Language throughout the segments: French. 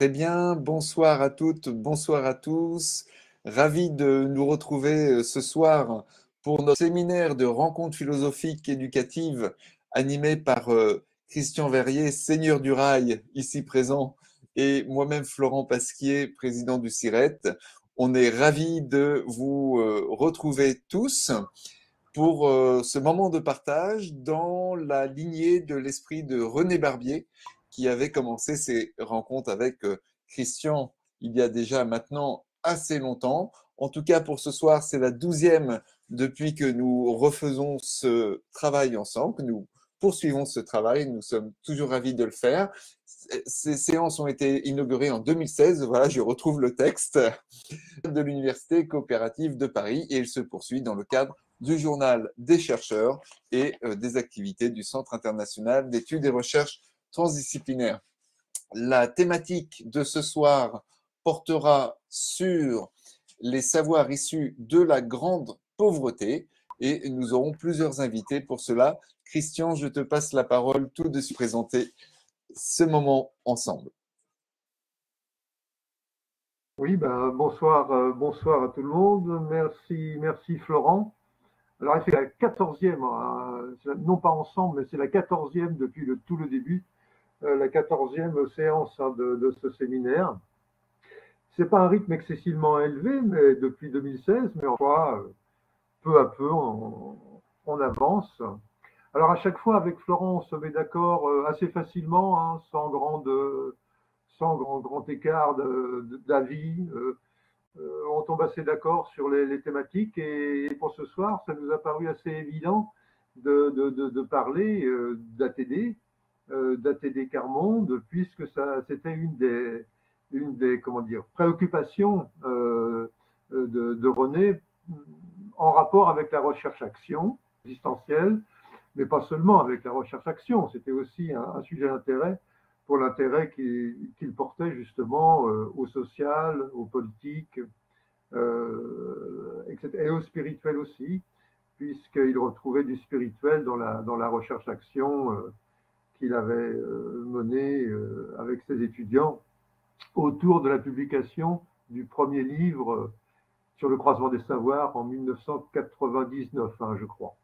Très bien, bonsoir à toutes, bonsoir à tous. Ravi de nous retrouver ce soir pour notre séminaire de rencontres philosophiques éducatives animé par Christian Verrier, Seigneur du Rail, ici présent, et moi-même Florent Pasquier, président du CIRET. On est ravis de vous retrouver tous pour ce moment de partage dans la lignée de l'esprit de René Barbier, qui avait commencé ses rencontres avec Christian il y a déjà maintenant assez longtemps. En tout cas, pour ce soir, c'est la 12e depuis que nous refaisons ce travail ensemble, que nous poursuivons ce travail. Nous sommes toujours ravis de le faire. Ces séances ont été inaugurées en 2016. Voilà, je retrouve le texte de l'Université coopérative de Paris et il se poursuit dans le cadre du journal des chercheurs et des activités du Centre international d'études et recherches transdisciplinaires. La thématique de ce soir portera sur les savoirs issus de la grande pauvreté et nous aurons plusieurs invités pour cela. Christian, je te passe la parole tout de suite pour présenter ce moment ensemble. Oui, bonsoir, bonsoir à tout le monde. Merci Florent. Alors, c'est la 14e, non pas ensemble, mais c'est la 14e depuis tout le début, la 14e séance de ce séminaire. C'est pas un rythme excessivement élevé, mais depuis 2016, mais enfin, peu à peu, on avance. Alors, à chaque fois, avec Florent, on se met d'accord assez facilement, hein, sans grand écart d'avis. On tombe assez d'accord sur les thématiques et pour ce soir, ça nous a paru assez évident de parler d'ATD Quart-Monde, puisque c'était une des comment dire, préoccupations de René en rapport avec la recherche-action existentielle, mais pas seulement avec la recherche-action, c'était aussi un sujet d'intérêt pour l'intérêt qu'il portait justement au social, au politique, etc., et au spirituel aussi, puisqu'il retrouvait du spirituel dans la recherche-action qu'il avait menée avec ses étudiants autour de la publication du premier livre sur le croisement des savoirs en 1999, hein, je crois.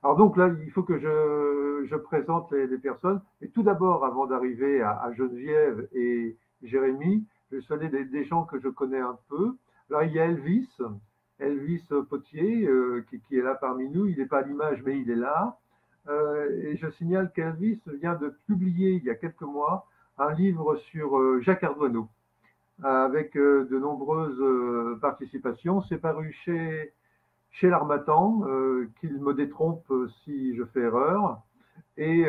Alors donc là, il faut que je présente les personnes. Et tout d'abord, avant d'arriver à Geneviève et Jérémy, je vais saluer des gens que je connais un peu. Alors il y a Elvis Potier, qui est là parmi nous. Il n'est pas à l'image, mais il est là. Et je signale qu'Elvis vient de publier, il y a quelques mois, un livre sur Jacques Ardoineau, avec de nombreuses participations. C'est paru chez l'Harmattan, qu'il me détrompe si je fais erreur. Et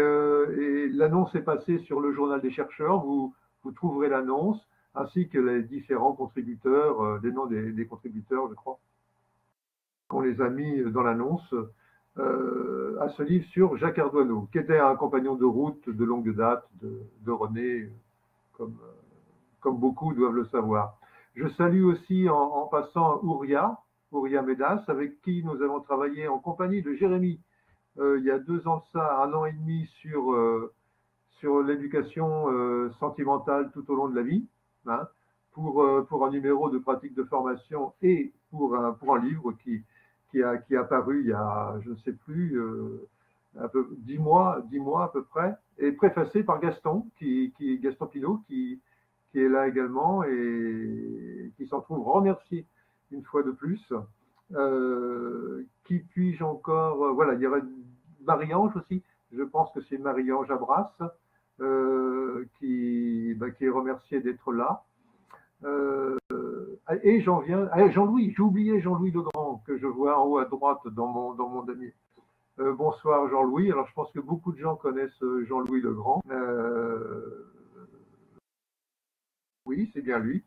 l'annonce est passée sur le journal des chercheurs. Vous trouverez l'annonce, ainsi que les différents contributeurs, les noms des contributeurs, je crois, qu'on les a mis dans l'annonce à ce livre sur Jacques Ardoineau, qui était un compagnon de route de longue date de René, comme beaucoup doivent le savoir. Je salue aussi en passant Ouria Médas, avec qui nous avons travaillé en compagnie de Jérémy il y a 2 ans de ça, 1 an et demi sur l'éducation sentimentale tout au long de la vie, hein, pour un numéro de pratique de formation et pour un livre qui a paru il y a, je ne sais plus, un peu 10 mois à peu près, et préfacé par Gaston Pinault, qui est là également et qui s'en trouve remercié une fois de plus. Qui puis-je encore voilà, il y aurait Marie-Ange aussi, je pense que c'est Marie-Ange Abras qui est remercié d'être là. Et j'en viens à Jean-Louis, j'ai oublié Jean-Louis Legrand, que je vois en haut à droite dans mon damier. Bonsoir Jean-Louis, alors je pense que beaucoup de gens connaissent Jean-Louis Legrand. Oui, c'est bien lui.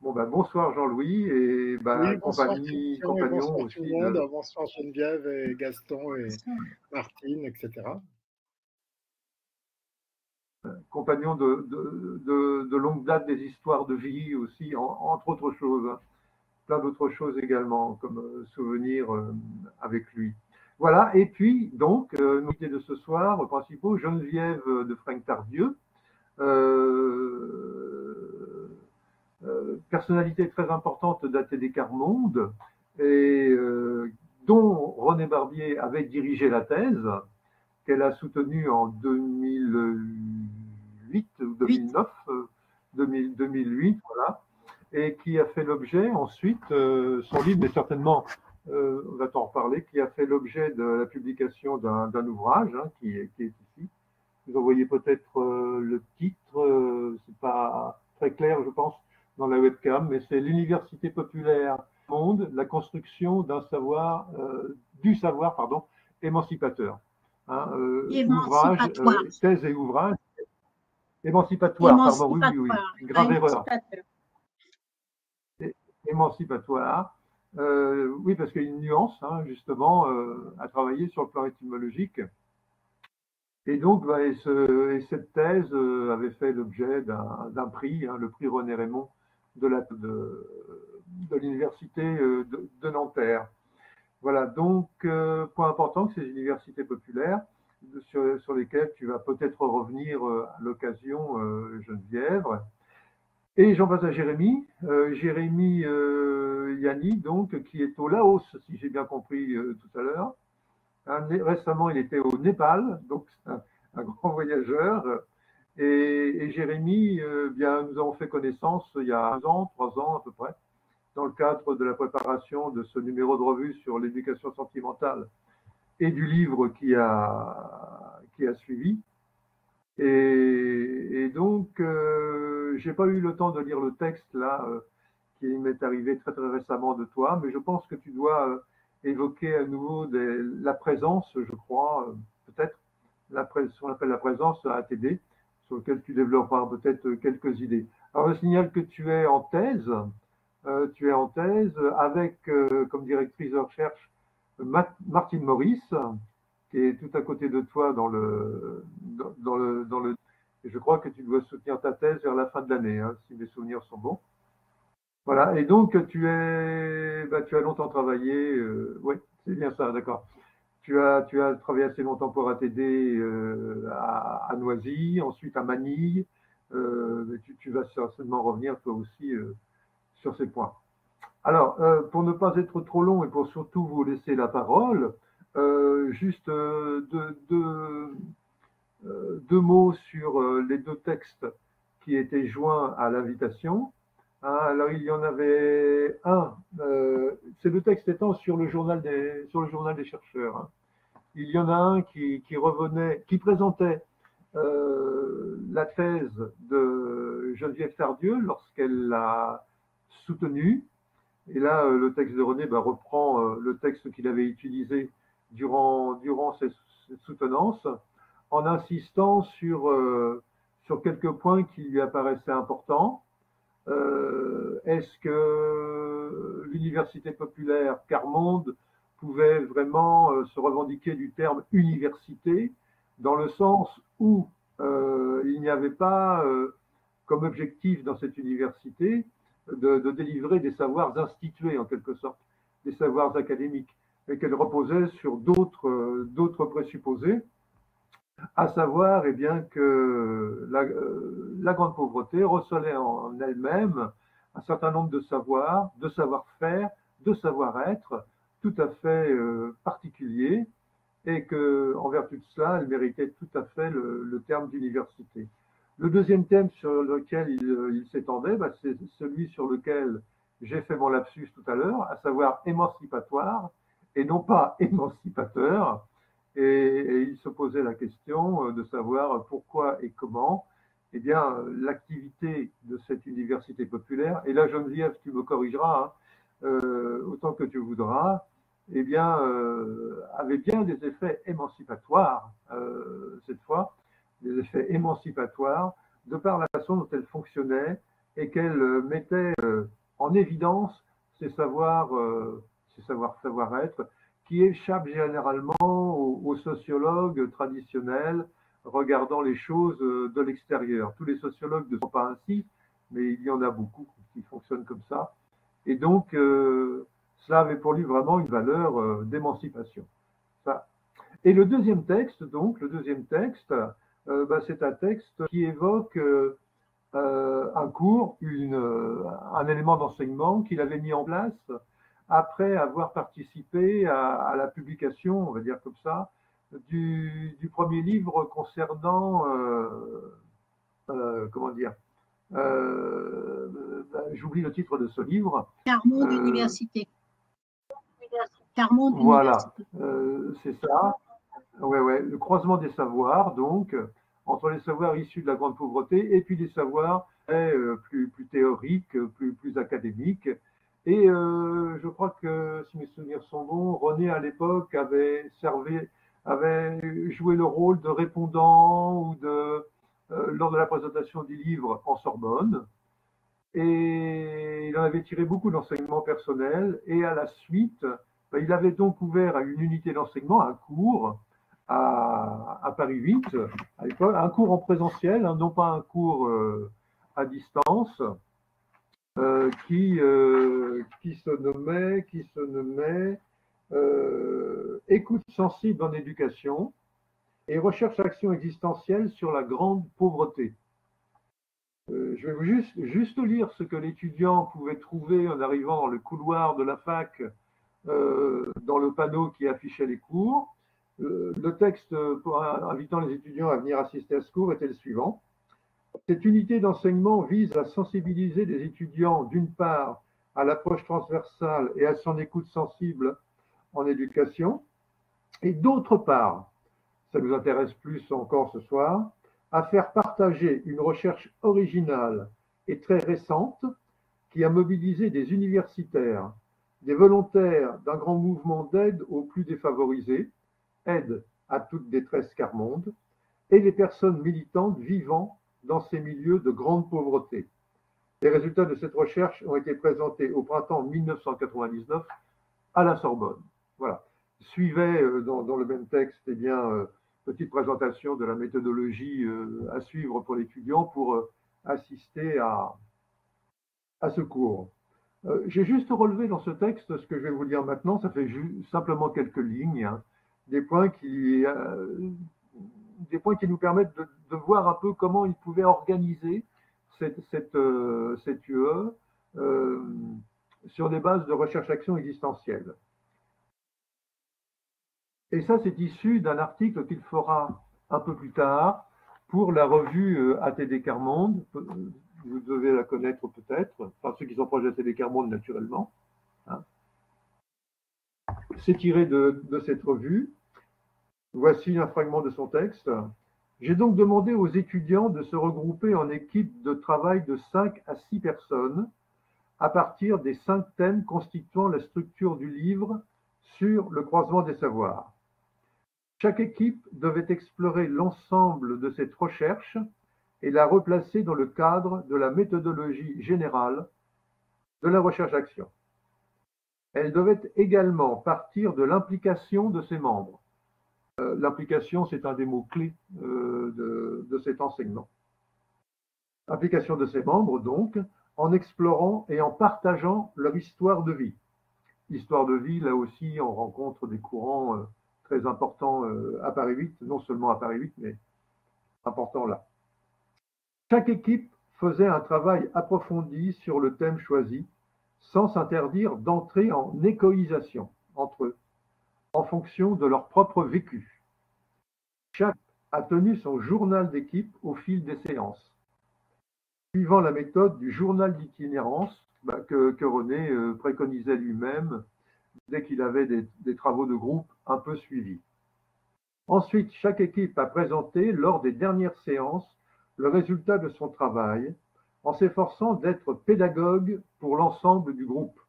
Bon, bonsoir Jean-Louis et oui, bonsoir Christian et compagnon bonsoir aussi tout le monde. Bonsoir Geneviève et Gaston et Martine, etc. Compagnon de longue date des histoires de vie aussi, entre autres choses. Hein. Plein d'autres choses également, comme souvenirs avec lui. Voilà, et puis donc, nos invités de ce soir, principaux, Geneviève de Franck Tardieu, personnalité très importante d'ATD Quart-Monde, et dont René Barbier avait dirigé la thèse, qu'elle a soutenue en 2008 ou 2009, 2008, voilà, et qui a fait l'objet ensuite, son livre, mais certainement, on va t'en reparler, qui a fait l'objet de la publication d'un ouvrage hein, qui est ici. Vous en voyez peut-être le titre, c'est pas très clair, je pense, dans la webcam, mais c'est l'Université populaire monde, la construction d'un savoir, du savoir, pardon, émancipateur. Hein, ouvrage, thèse et ouvrage. Émancipatoire, pardon, oui, grave erreur. Émancipatoire. Oui, parce qu'il y a une nuance, hein, justement, à travailler sur le plan étymologique. Et donc, bah, cette thèse avait fait l'objet d'un prix, hein, le prix René Raymond de l'université de Nanterre. Voilà, donc, point important que ces universités populaires, sur lesquelles tu vas peut-être revenir à l'occasion, Geneviève. Et j'en passe à Jérémy. Jérémy Yanni, donc, qui est au Laos, si j'ai bien compris tout à l'heure. Récemment, il était au Népal, donc c'est un grand voyageur. Et Jérémy, bien, nous avons fait connaissance il y a 2 ans, 3 ans à peu près, dans le cadre de la préparation de ce numéro de revue sur l'éducation sentimentale et du livre qui a suivi. Et donc, j'ai pas eu le temps de lire le texte là, qui m'est arrivé très très récemment de toi, mais je pense que tu dois évoquer à nouveau la présence, je crois, peut-être, ce qu'on appelle la présence à ATD, sur lequel tu développeras peut-être quelques idées. Alors, je signale que tu es en thèse avec comme directrice de recherche Martine Maurice, qui est tout à côté de toi dans le. Et je crois que tu dois soutenir ta thèse vers la fin de l'année, hein, si mes souvenirs sont bons. Voilà, et donc tu as longtemps travaillé, oui, c'est bien ça, d'accord. Tu as travaillé assez longtemps pour ATD à Noisy, ensuite à Manille. Tu vas certainement revenir toi aussi sur ces points. Alors, pour ne pas être trop long et pour surtout vous laisser la parole, juste deux mots sur les 2 textes qui étaient joints à l'invitation. Alors, il y en avait un, ces 2 textes étant sur le journal des chercheurs. Hein. Il y en a un qui présentait la thèse de Geneviève Tardieu lorsqu'elle l'a soutenue. Et là, le texte de René reprend le texte qu'il avait utilisé durant cette soutenance, en insistant sur quelques points qui lui apparaissaient importants. Est-ce que l'université populaire Quart-Monde pouvait vraiment se revendiquer du terme université, dans le sens où il n'y avait pas comme objectif dans cette université de délivrer des savoirs institués en quelque sorte, des savoirs académiques, et qu'elle reposait sur d'autres présupposés, à savoir bien que la grande pauvreté recelait en elle-même un certain nombre de savoirs, de savoir-faire, de savoir-être tout à fait particuliers, et qu'en vertu de cela, elle méritait tout à fait le terme d'université. Le deuxième thème sur lequel il s'étendait, c'est celui sur lequel j'ai fait mon lapsus tout à l'heure, à savoir émancipatoire et non pas émancipateur. Et il se posait la question de savoir pourquoi et comment eh bien, l'activité de cette université populaire, et là Geneviève, tu me corrigeras, hein, autant que tu voudras, eh bien, avait bien des effets émancipatoires cette fois, des effets émancipatoires de par la façon dont elle fonctionnait et qu'elle mettait en évidence ces savoir-être qui échappent généralement aux sociologues traditionnels regardant les choses de l'extérieur. Tous les sociologues ne sont pas ainsi, mais il y en a beaucoup qui fonctionnent comme ça. Et donc, cela avait pour lui vraiment une valeur d'émancipation. Et le deuxième texte, c'est un texte qui évoque un cours, un élément d'enseignement qu'il avait mis en place après avoir participé à la publication, on va dire comme ça, du premier livre concernant, comment dire, j'oublie le titre de ce livre. Carmonde Université. Carmonde Voilà, Université. c'est ça. Ouais, le croisement des savoirs, donc, entre les savoirs issus de la grande pauvreté et puis des savoirs plus théoriques, plus académiques. Et je crois que, si mes souvenirs sont bons, René, à l'époque, avait joué le rôle de répondant lors de la présentation du livre en Sorbonne. Et il en avait tiré beaucoup d'enseignements personnels. Et à la suite, il avait donc ouvert une unité d'enseignement, un cours, à Paris 8, à l'époque, un cours en présentiel, hein, non pas un cours à distance, qui se nommait Écoute sensible en éducation et recherche-action existentielle sur la grande pauvreté. Je vais juste lire ce que l'étudiant pouvait trouver en arrivant dans le couloir de la fac, dans le panneau qui affichait les cours. Le texte invitant les étudiants à venir assister à ce cours était le suivant. Cette unité d'enseignement vise à sensibiliser les étudiants, d'une part, à l'approche transversale et à son écoute sensible en éducation, et d'autre part, ça nous intéresse plus encore ce soir, à faire partager une recherche originale et très récente qui a mobilisé des universitaires, des volontaires d'un grand mouvement d'aide aux plus défavorisés, aide à toute détresse Carmonde, et les personnes militantes vivant dans ces milieux de grande pauvreté. Les résultats de cette recherche ont été présentés au printemps 1999 à la Sorbonne. Voilà. Suivait dans le même texte, eh bien, petite présentation de la méthodologie à suivre pour l'étudiant pour assister à ce cours. J'ai juste relevé dans ce texte ce que je vais vous dire maintenant, ça fait simplement quelques lignes, hein, des points qui nous permettent de voir un peu comment ils pouvaient organiser cette UE sur des bases de recherche-action existentielle. Et ça, c'est issu d'un article qu'il fera un peu plus tard pour la revue ATD Carmonde. Vous devez la connaître peut-être, enfin ceux qui sont proches d'ATD Carmonde naturellement. Hein. C'est tiré de cette revue. Voici un fragment de son texte. J'ai donc demandé aux étudiants de se regrouper en équipes de travail de 5 à 6 personnes à partir des 5 thèmes constituant la structure du livre sur le croisement des savoirs. Chaque équipe devait explorer l'ensemble de cette recherche et la replacer dans le cadre de la méthodologie générale de la recherche-action. Elle devait également partir de l'implication de ses membres. L'implication, c'est un des mots-clés de cet enseignement. Implication de ses membres, donc, en explorant et en partageant leur histoire de vie. Histoire de vie, là aussi, on rencontre des courants très importants à Paris 8, non seulement à Paris 8, mais importants là. Chaque équipe faisait un travail approfondi sur le thème choisi, sans s'interdire d'entrer en échoïsation entre eux, en fonction de leur propre vécu. Chaque a tenu son journal d'équipe au fil des séances, suivant la méthode du journal d'itinérance que René préconisait lui-même dès qu'il avait des travaux de groupe un peu suivis. Ensuite, chaque équipe a présenté, lors des dernières séances, le résultat de son travail, en s'efforçant d'être pédagogue pour l'ensemble du groupe.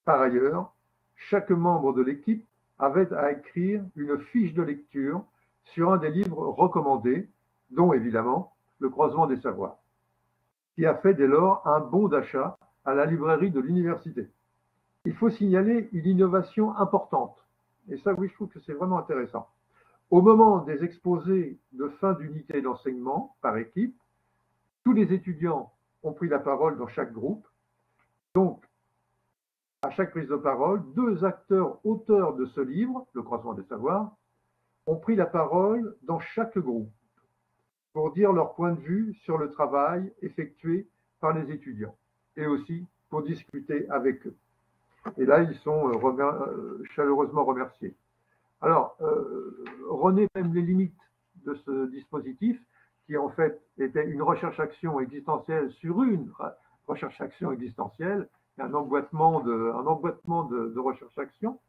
Par ailleurs, chaque membre de l'équipe avait à écrire une fiche de lecture sur un des livres recommandés, dont évidemment Le croisement des savoirs, qui a fait dès lors un bon d'achat à la librairie de l'université. Il faut signaler une innovation importante, et ça, oui, je trouve que c'est vraiment intéressant. Au moment des exposés de fin d'unité d'enseignement par équipe, tous les étudiants ont pris la parole dans chaque groupe. Donc, à chaque prise de parole, 2 acteurs auteurs de ce livre, Le croisement des savoirs, ont pris la parole dans chaque groupe. pour dire leur point de vue sur le travail effectué par les étudiants et aussi pour discuter avec eux. Et là, ils sont chaleureusement remerciés. Alors, René même les limites de ce dispositif, qui en fait était une recherche-action existentielle sur une recherche-action existentielle, un emboîtement de recherche-action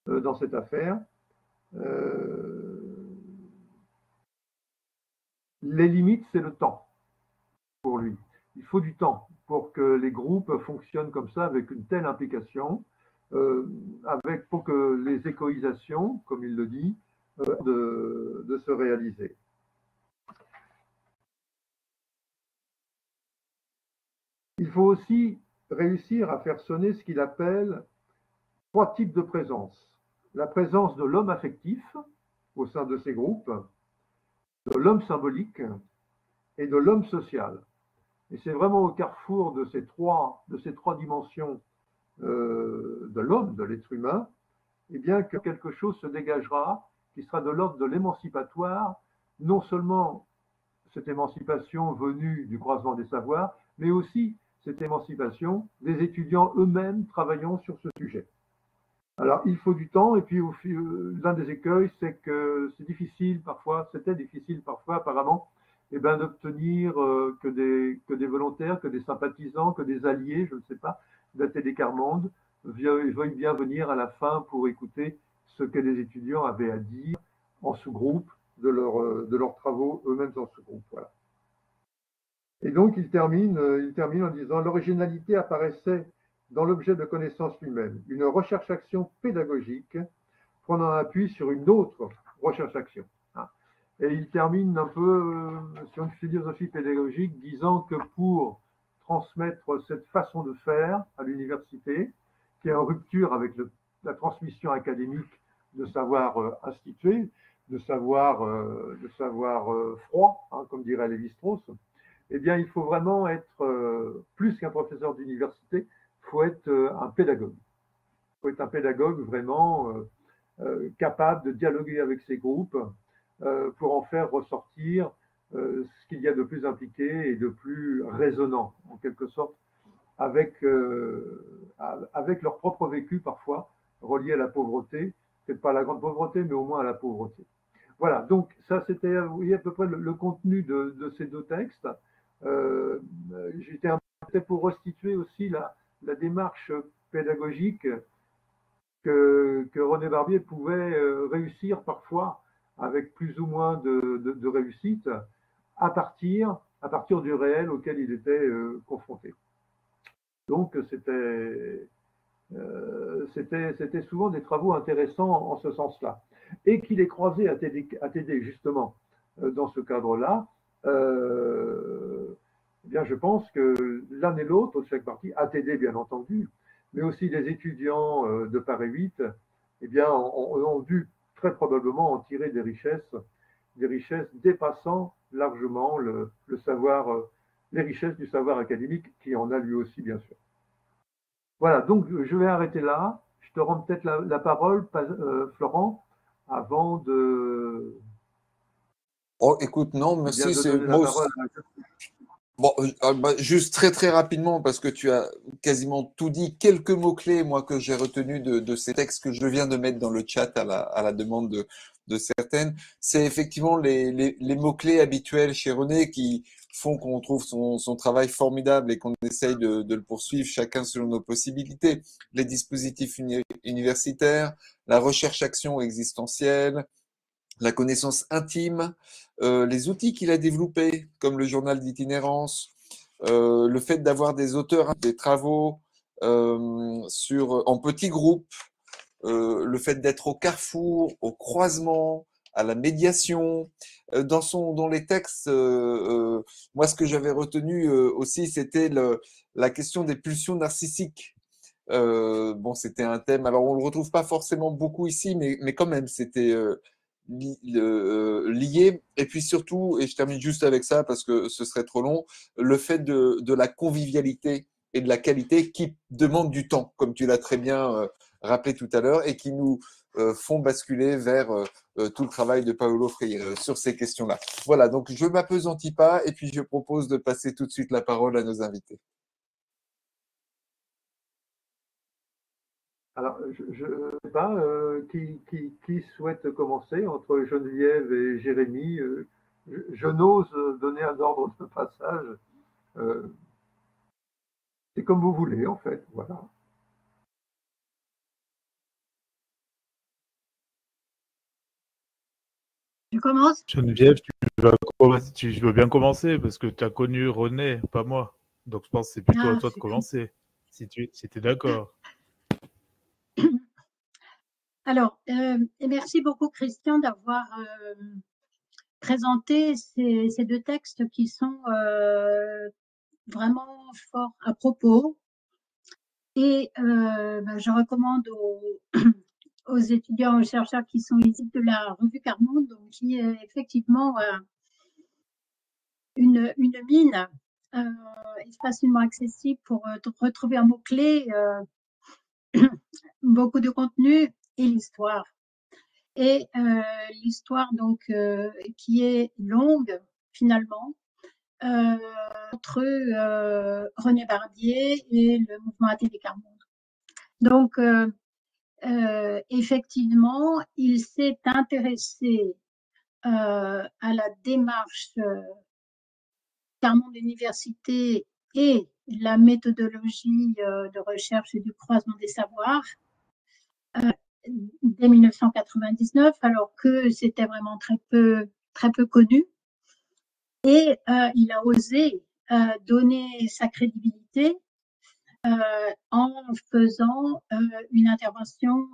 dans cette affaire. Les limites, c'est le temps pour lui. Il faut du temps pour que les groupes fonctionnent comme ça avec une telle implication, pour que les écoïsations, comme il le dit, de se réaliser. Il faut aussi réussir à faire sonner ce qu'il appelle 3 types de présence. La présence de l'homme affectif au sein de ces groupes, de l'homme symbolique et de l'homme social. Et c'est vraiment au carrefour de ces trois dimensions de l'homme, de l'être humain, eh bien que quelque chose se dégagera qui sera de l'ordre de l'émancipatoire, non seulement cette émancipation venue du croisement des savoirs, mais aussi cette émancipation des étudiants eux-mêmes travaillant sur ce sujet. Alors, il faut du temps, et puis l'un des écueils, c'est que c'est difficile parfois, c'était difficile parfois apparemment, eh ben, d'obtenir que des volontaires, que des sympathisants, que des alliés, je ne sais pas, d'ATD Carmonde veuillent bien venir à la fin pour écouter ce que les étudiants avaient à dire en sous-groupe de leurs travaux eux-mêmes en sous-groupe. Voilà. Et donc, il termine en disant « L'originalité apparaissait dans l'objet de connaissance lui-même, une recherche-action pédagogique prenant appui sur une autre recherche-action. » Et il termine un peu sur une philosophie pédagogique disant que pour transmettre cette façon de faire à l'université, qui est en rupture avec la transmission académique de savoir institué, de savoir froid, hein, comme dirait Lévi-Strauss, eh bien, il faut vraiment être plus qu'un professeur d'université, il faut être un pédagogue. Il faut être un pédagogue vraiment capable de dialoguer avec ses groupes pour en faire ressortir ce qu'il y a de plus impliqué et de plus résonnant, en quelque sorte, avec leur propre vécu parfois, relié à la pauvreté, peut-être pas à la grande pauvreté, mais au moins à la pauvreté. Voilà, donc ça c'était à peu près le contenu de ces 2 textes. J'étais pour restituer aussi la démarche pédagogique que René Barbier pouvait réussir parfois avec plus ou moins de réussite à partir du réel auquel il était confronté. Donc c'était souvent des travaux intéressants en ce sens-là. Et qu'il ait croisé ATD justement dans ce cadre-là, eh bien, je pense que l'un et l'autre, de chaque partie, ATD bien entendu, mais aussi les étudiants de Paris 8, eh bien, ont dû très probablement en tirer des richesses dépassant largement le savoir, les richesses du savoir académique, qui en a lui aussi, bien sûr. Voilà, donc je vais arrêter là. Je te rends peut-être la parole, Florent, avant de... Oh, écoute, non, merci. Bon, juste très très rapidement, parce que tu as quasiment tout dit, quelques mots-clés, moi, que j'ai retenus de ces textes que je viens de mettre dans le chat à la demande de certaines, c'est effectivement les mots-clés habituels chez René qui font qu'on trouve son travail formidable et qu'on essaye de le poursuivre chacun selon nos possibilités. Les dispositifs universitaires, la recherche-action existentielle, la connaissance intime, les outils qu'il a développés, comme le journal d'itinérance, le fait d'avoir des auteurs, des travaux en petits groupes, le fait d'être au carrefour, au croisement, à la médiation. Dans les textes, moi, ce que j'avais retenu aussi, c'était la question des pulsions narcissiques. Bon, c'était un thème, alors on le retrouve pas forcément beaucoup ici, mais quand même, c'était lié. Et puis surtout, et je termine juste avec ça parce que ce serait trop long, le fait de la convivialité et de la qualité qui demande du temps, comme tu l'as très bien rappelé tout à l'heure, et qui nous font basculer vers tout le travail de Paulo Freire sur ces questions-là. Voilà, donc je ne m'appesantis pas et puis je propose de passer tout de suite la parole à nos invités. Alors, je ne sais pas qui souhaite commencer entre Geneviève et Jérémy. Je n'ose donner un ordre de passage. C'est comme vous voulez, en fait. Voilà. Je commence? Geneviève, tu veux bien commencer parce que tu as connu René, pas moi. Donc je pense que c'est plutôt à toi de commencer, si tu es d'accord. Alors, merci beaucoup Christian d'avoir présenté ces deux textes qui sont vraiment forts à propos. Et je recommande aux étudiants, aux chercheurs qui sont ici de la revue Carmonde, donc qui est effectivement une mine facilement accessible pour retrouver un mot-clé, beaucoup de contenu et l'histoire. Et l'histoire donc qui est longue finalement entre René Barbier et le mouvement Atelier Carmonde. Donc effectivement, il s'est intéressé à la démarche Carmonde Université et la méthodologie de recherche et du croisement des savoirs dès 1999, alors que c'était vraiment très peu connu. Et il a osé donner sa crédibilité en faisant une intervention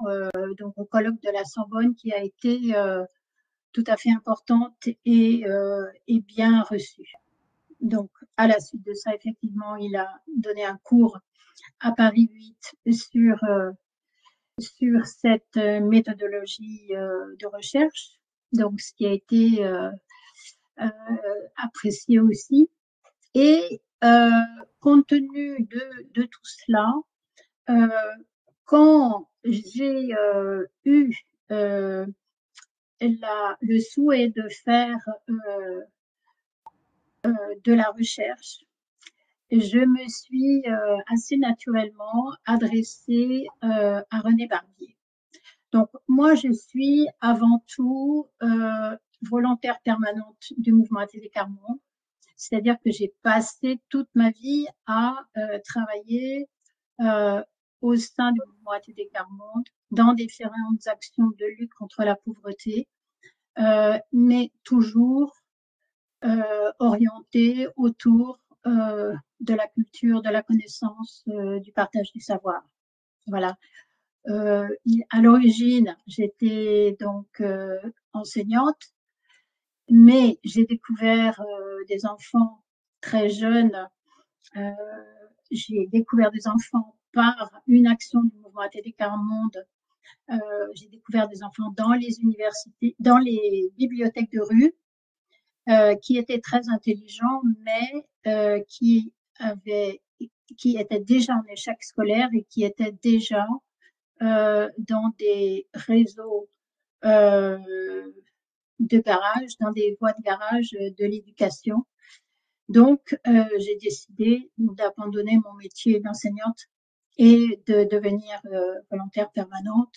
donc au colloque de la Sorbonne qui a été tout à fait importante et bien reçue. Donc, à la suite de ça, effectivement, il a donné un cours à Paris 8 sur cette méthodologie de recherche, donc ce qui a été apprécié aussi. Et compte tenu de tout cela, quand j'ai eu le souhait de faire de la recherche, je me suis assez naturellement adressée à René Barbier. Donc, moi, je suis avant tout volontaire permanente du mouvement Atelier Carmonde, c'est-à-dire que j'ai passé toute ma vie à travailler au sein du mouvement Atelier Carmonde dans différentes actions de lutte contre la pauvreté, mais toujours orientée autour de la culture, de la connaissance, du partage du savoir. Voilà. À l'origine, j'étais donc enseignante, mais j'ai découvert des enfants très jeunes. J'ai découvert des enfants par une action du mouvement Atelier Carmonde. J'ai découvert des enfants dans les universités, dans les bibliothèques de rue, qui étaient très intelligents, mais qui étaient déjà en échec scolaire et qui étaient déjà dans des réseaux de garage, dans des voies de garage de l'éducation. Donc, j'ai décidé d'abandonner mon métier d'enseignante et de devenir volontaire permanente,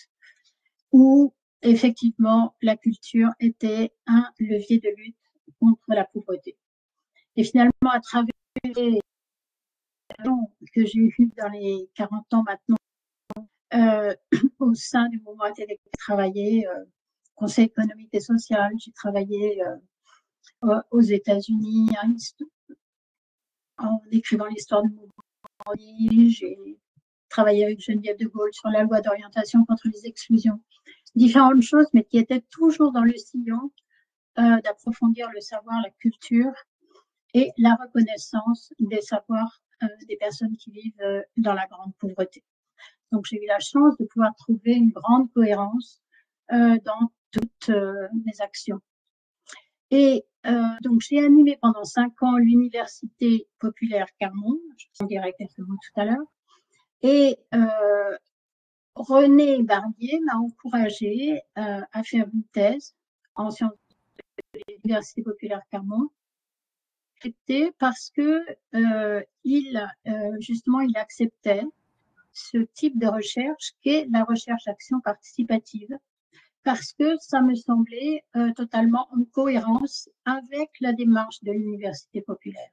où effectivement la culture était un levier de lutte contre la pauvreté. Et finalement, à travers les que j'ai eues dans les 40 ans maintenant, au sein du mouvement Atelier, j'ai travaillé Conseil économique et social, j'ai travaillé aux États-Unis en écrivant l'histoire du mouvement. J'ai travaillé avec Geneviève de Gaulle sur la loi d'orientation contre les exclusions. Différentes choses, mais qui étaient toujours dans le sillon d'approfondir le savoir, la culture et la reconnaissance des savoirs des personnes qui vivent dans la grande pauvreté. Donc, j'ai eu la chance de pouvoir trouver une grande cohérence dans toutes mes actions. Et donc, j'ai animé pendant 5 ans l'Université populaire Carmonde, je vous en dirai quelques mots tout à l'heure. Et René Barbier m'a encouragée à faire une thèse en sciences de l'Université populaire Clermont. C'était parce que justement, il acceptait ce type de recherche qu'est la recherche-action participative, parce que ça me semblait totalement en cohérence avec la démarche de l'Université populaire.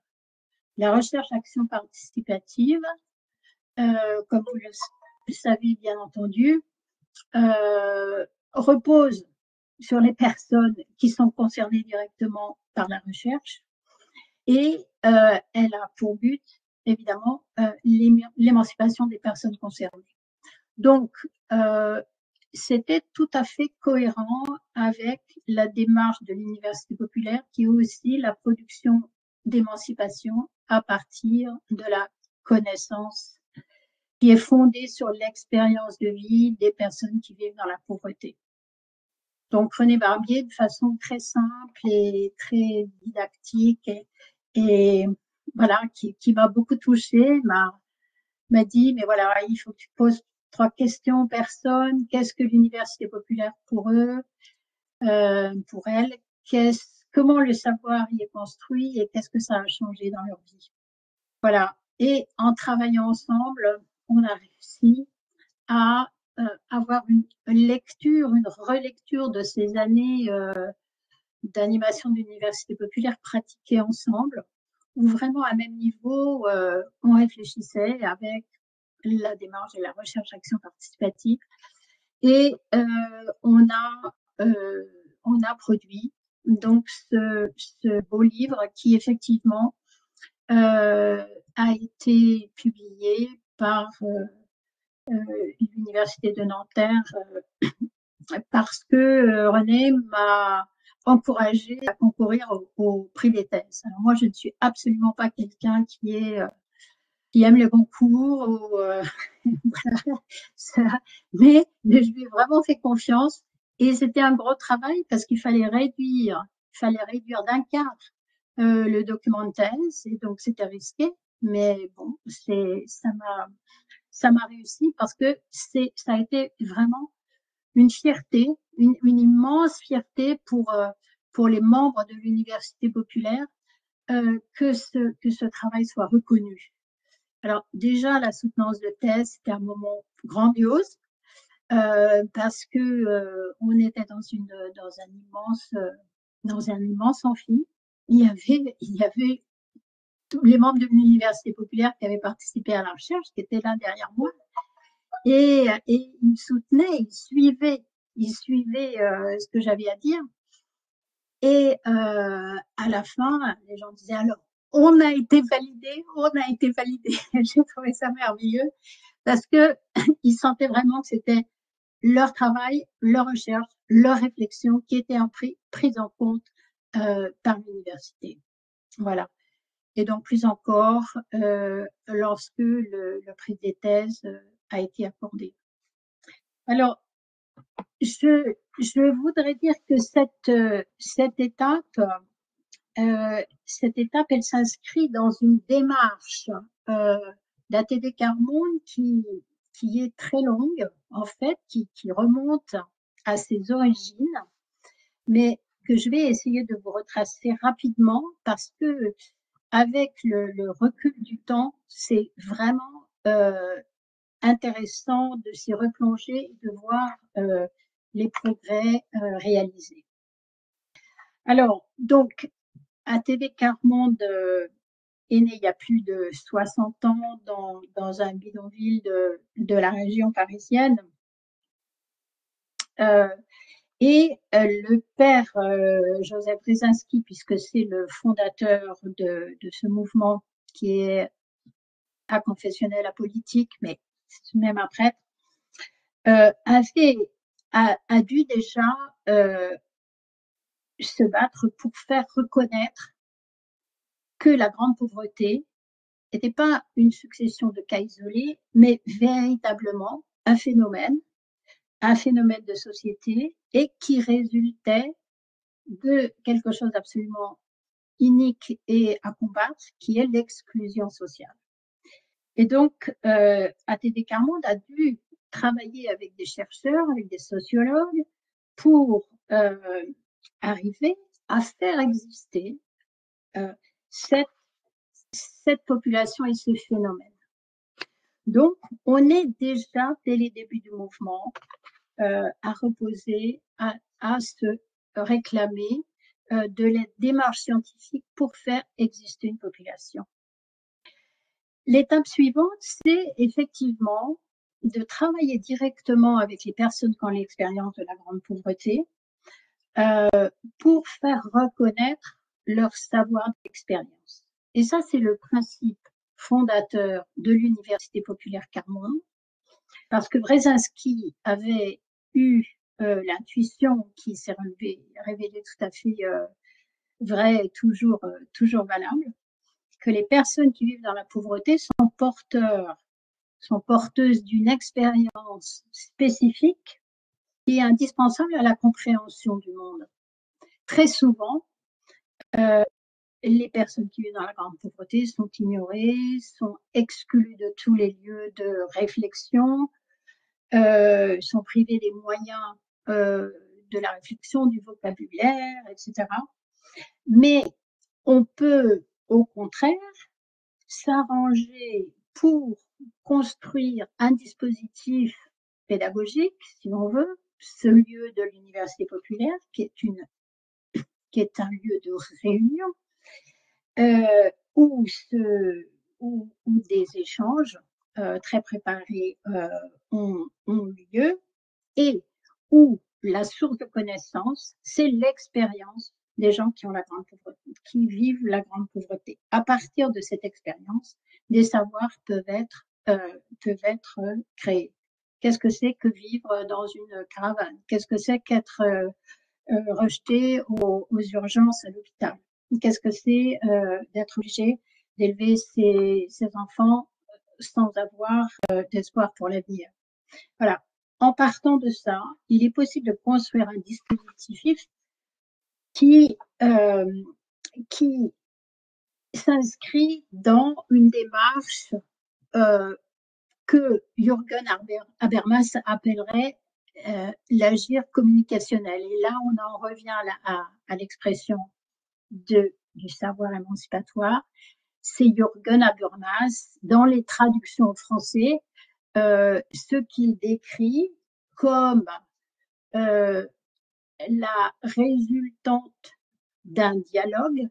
La recherche-action participative, comme vous le savez bien entendu, repose sur les personnes qui sont concernées directement par la recherche et elle a pour but, évidemment, l'émancipation des personnes concernées. Donc, c'était tout à fait cohérent avec la démarche de l'Université populaire qui est aussi la production d'émancipation à partir de la connaissance qui est fondée sur l'expérience de vie des personnes qui vivent dans la pauvreté. Donc, René Barbier, de façon très simple et très didactique et voilà, qui m'a beaucoup touchée, m'a dit, mais voilà, il faut que tu poses 3 questions aux personnes. Qu'est-ce que l'université populaire pour eux, pour elles? Comment le savoir y est construit et qu'est-ce que ça a changé dans leur vie? Voilà. Et en travaillant ensemble, on a réussi à avoir une lecture, une relecture de ces années d'animation de l'université populaire pratiquées ensemble, où vraiment à même niveau, on réfléchissait avec la démarche de la recherche-action participative et on a produit donc ce beau livre qui effectivement a été publié par l'université de Nanterre parce que René m'a encouragée à concourir au prix des thèses. Alors moi, je ne suis absolument pas quelqu'un qui aime les concours ou voilà, ça. Mais je lui ai vraiment fait confiance et c'était un gros travail parce qu'il fallait réduire d'un quart le document de thèse et donc c'était risqué, mais bon, ça m'a réussi parce que ça a été vraiment une fierté, une immense fierté pour les membres de l'université populaire que ce travail soit reconnu. Alors déjà la soutenance de thèse c'était un moment grandiose parce que on était dans un immense amphi. Il y avait tous les membres de l'université populaire qui avaient participé à la recherche qui étaient là derrière moi et ils me soutenaient, ils suivaient ce que j'avais à dire et à la fin les gens disaient alors on a été validé. J'ai trouvé ça merveilleux parce que ils sentaient vraiment que c'était leur travail, leur recherche, leur réflexion qui était prise en compte par l'université. Voilà. Et donc plus encore lorsque le prix des thèses a été accordé. Alors, je voudrais dire que cette étape, elle s'inscrit dans une démarche d'ATD Quart-Monde qui est très longue, en fait, qui remonte à ses origines, mais que je vais essayer de vous retracer rapidement parce que avec le recul du temps, c'est vraiment intéressant de s'y replonger et de voir les progrès réalisés. Alors, donc, ATD Quart-Monde est né il y a plus de 60 ans dans un bidonville de la région parisienne. Et le père Joseph Brzezinski, puisque c'est le fondateur de ce mouvement qui est aconfessionnel, apolitique, mais c'est même un prêtre, a dû déjà se battre pour faire reconnaître que la grande pauvreté n'était pas une succession de cas isolés, mais véritablement un phénomène de société et qui résultait de quelque chose d'absolument unique et à combattre, qui est l'exclusion sociale. Et donc, ATD Quart-Monde a dû travailler avec des chercheurs, avec des sociologues, pour arriver à faire exister cette population et ce phénomène. Donc, on est déjà, dès les débuts du mouvement, à reposer, à se réclamer de la démarche scientifique pour faire exister une population. L'étape suivante, c'est effectivement de travailler directement avec les personnes qui ont l'expérience de la grande pauvreté pour faire reconnaître leur savoir d'expérience. Et ça, c'est le principe fondateur de l'Université populaire Carmonde, parce que Brzezinski avait eu l'intuition qui s'est révélée tout à fait vraie et toujours valable, que les personnes qui vivent dans la pauvreté sont porteuses d'une expérience spécifique qui est indispensable à la compréhension du monde. Très souvent, les personnes qui vivent dans la grande pauvreté sont ignorées, sont exclues de tous les lieux de réflexion, sont privées des moyens de la réflexion, du vocabulaire, etc. Mais on peut, au contraire, s'arranger pour construire un dispositif pédagogique, si on veut, ce lieu de l'université populaire, qui est un lieu de réunion, où des échanges très préparés ont lieu, et où la source de connaissance, c'est l'expérience des gens qui ont la grande pauvreté, qui vivent la grande pauvreté. À partir de cette expérience, des savoirs peuvent être créés. Qu'est-ce que c'est que vivre dans une caravane? Qu'est-ce que c'est qu'être rejeté aux urgences à l'hôpital? Qu'est-ce que c'est d'être obligé d'élever ses enfants sans avoir d'espoir pour l'avenir? Voilà. En partant de ça, il est possible de construire un dispositif qui s'inscrit dans une démarche que Jürgen Habermas appellerait l'agir communicationnel. Et là, on en revient à l'expression du savoir émancipatoire. C'est Jürgen Habermas, dans les traductions en français, ce qu'il décrit comme la résultante d'un dialogue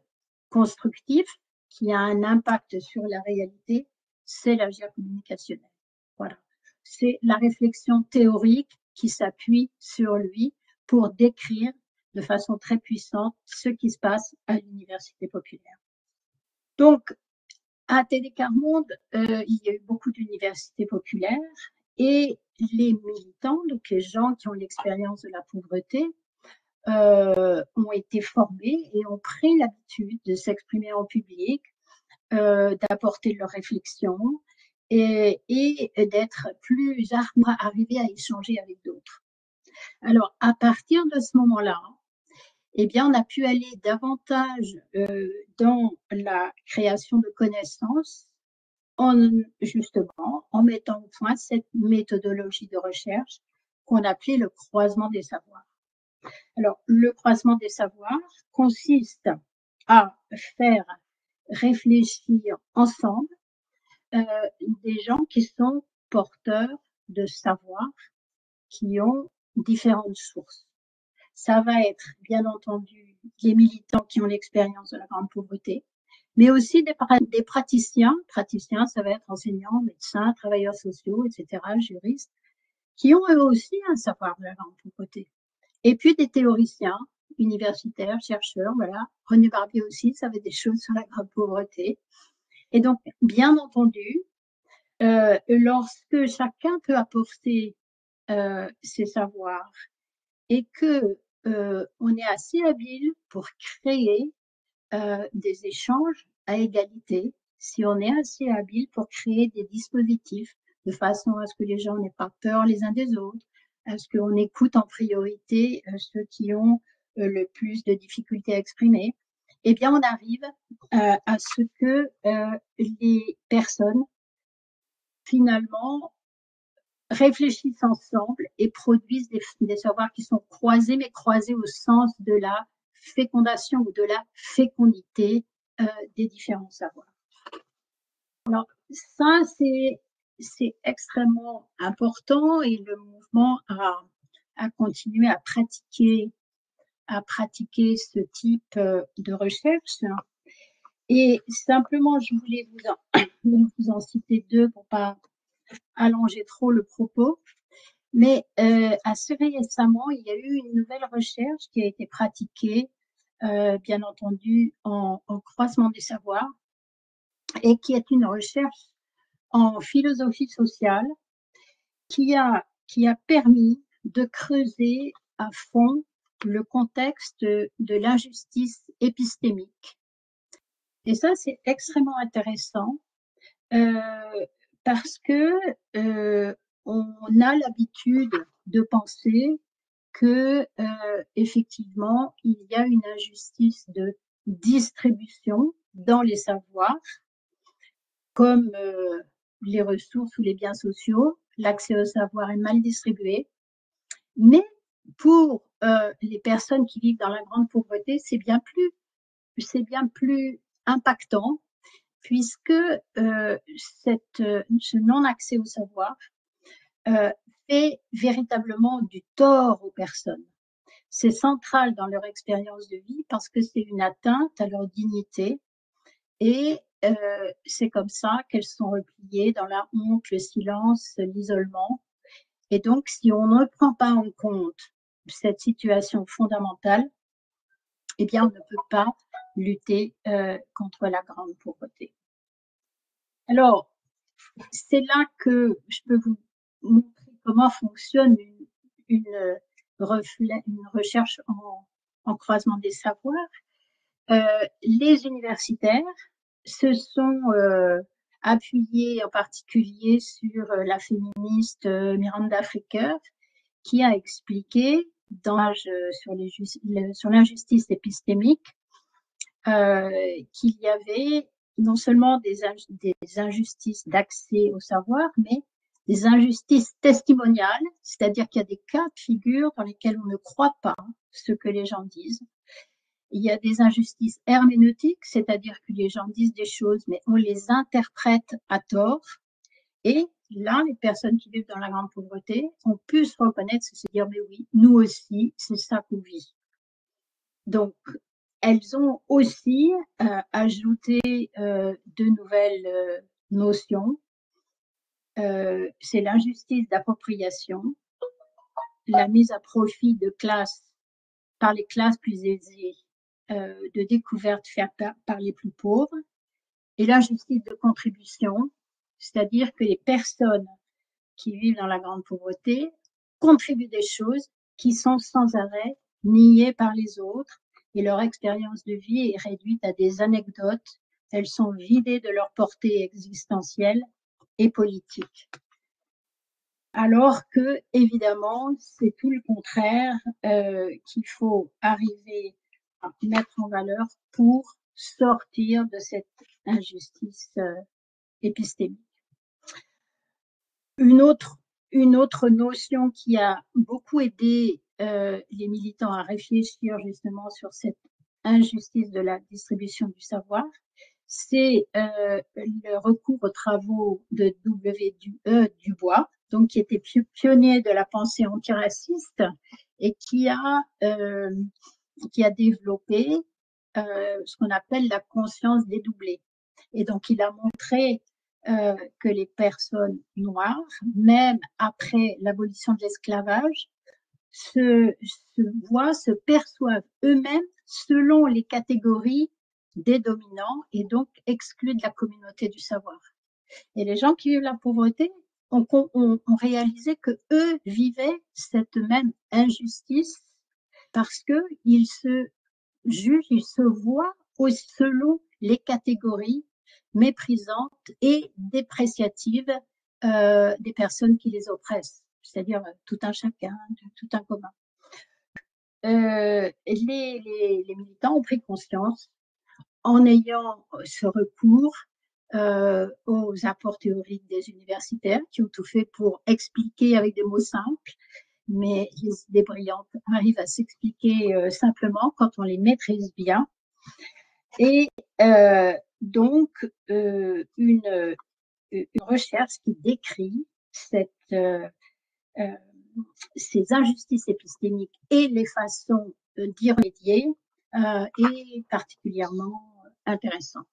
constructif qui a un impact sur la réalité, c'est l'agir communicationnel. Voilà. C'est la réflexion théorique qui s'appuie sur lui pour décrire de façon très puissante ce qui se passe à l'université populaire. Donc, à Télécarmonde, il y a eu beaucoup d'universités populaires et les militants, donc les gens qui ont l'expérience de la pauvreté, ont été formés et ont pris l'habitude de s'exprimer en public, d'apporter leur réflexion et d'être plus arrivés à échanger avec d'autres. Alors, à partir de ce moment-là, eh bien, on a pu aller davantage dans la création de connaissances, justement en mettant au point cette méthodologie de recherche qu'on appelait le croisement des savoirs. Alors, le croisement des savoirs consiste à faire réfléchir ensemble des gens qui sont porteurs de savoirs qui ont différentes sources. Ça va être, bien entendu, les militants qui ont l'expérience de la grande pauvreté, mais aussi des praticiens. Praticiens, ça va être enseignants, médecins, travailleurs sociaux, etc., juristes, qui ont eux aussi un savoir de la grande pauvreté. Et puis des théoriciens, universitaires, chercheurs, voilà. René Barbier aussi savait des choses sur la grande pauvreté. Et donc, bien entendu, lorsque chacun peut apporter ses savoirs et que on est assez habile pour créer des échanges à égalité, si on est assez habile pour créer des dispositifs de façon à ce que les gens n'aient pas peur les uns des autres, à ce qu'on écoute en priorité ceux qui ont le plus de difficultés à exprimer, eh bien on arrive à ce que les personnes finalement réfléchissent ensemble et produisent des savoirs qui sont croisés, mais croisés au sens de la fécondation ou de la fécondité des différents savoirs. Alors, ça, c'est extrêmement important et le mouvement a continué à pratiquer ce type de recherche. Et simplement, je voulais vous en citer deux pour pas allonger trop le propos. Mais assez récemment, il y a eu une nouvelle recherche qui a été pratiquée, bien entendu, en croisement des savoirs, et qui est une recherche en philosophie sociale qui a permis de creuser à fond le contexte de l'injustice épistémique. Et ça, c'est extrêmement intéressant parce que on a l'habitude de penser que effectivement, il y a une injustice de distribution dans les savoirs, comme les ressources ou les biens sociaux, l'accès au savoir est mal distribué. Mais pour les personnes qui vivent dans la grande pauvreté, c'est bien plus impactant, puisque ce non-accès au savoir fait véritablement du tort aux personnes. C'est central dans leur expérience de vie parce que c'est une atteinte à leur dignité et c'est comme ça qu'elles sont repliées dans la honte, le silence, l'isolement. Et donc, si on ne prend pas en compte cette situation fondamentale, eh bien, on ne peut pas lutter contre la grande pauvreté. Alors, c'est là que je peux vous montrer comment fonctionne une recherche en croisement des savoirs. Les universitaires se sont appuyés en particulier sur la féministe Miranda Fricker, qui a expliqué sur l'injustice épistémique qu'il y avait non seulement des injustices d'accès au savoir, mais des injustices testimoniales, c'est-à-dire qu'il y a des cas de figure dans lesquels on ne croit pas ce que les gens disent. Il y a des injustices herméneutiques, c'est-à-dire que les gens disent des choses, mais on les interprète à tort. Et là, les personnes qui vivent dans la grande pauvreté ont pu se reconnaître, se dire, mais oui, nous aussi, c'est ça qu'on vit. Donc, elles ont aussi ajouté de nouvelles notions. C'est l'injustice d'appropriation, la mise à profit de classes par les classes plus aisées, de découverte faite par les plus pauvres, et l'injustice de contribution, c'est-à-dire que les personnes qui vivent dans la grande pauvreté contribuent des choses qui sont sans arrêt niées par les autres et leur expérience de vie est réduite à des anecdotes. Elles sont vidées de leur portée existentielle et politique. Alors que, évidemment, c'est tout le contraire qu'il faut arriver à mettre en valeur pour sortir de cette injustice épistémique. Une autre notion qui a beaucoup aidé les militants à réfléchir justement sur cette injustice de la distribution du savoir, c'est le recours aux travaux de W. Dubois, donc qui était pionnier de la pensée antiraciste et qui a développé ce qu'on appelle la conscience dédoublée. Et donc, il a montré que les personnes noires, même après l'abolition de l'esclavage, se perçoivent eux-mêmes selon les catégories des dominants et donc exclus de la communauté du savoir. Et les gens qui vivent la pauvreté ont réalisé que eux vivaient cette même injustice parce que ils se jugent, ils se voient selon les catégories méprisantes et dépréciatives des personnes qui les oppressent, c'est-à-dire tout un chacun, tout un commun. Les militants ont pris conscience en ayant ce recours aux apports théoriques des universitaires qui ont tout fait pour expliquer avec des mots simples, mais les idées brillantes arrivent à s'expliquer simplement quand on les maîtrise bien. Et donc, une recherche qui décrit ces injustices épistémiques et les façons d'y remédier est particulièrement intéressante.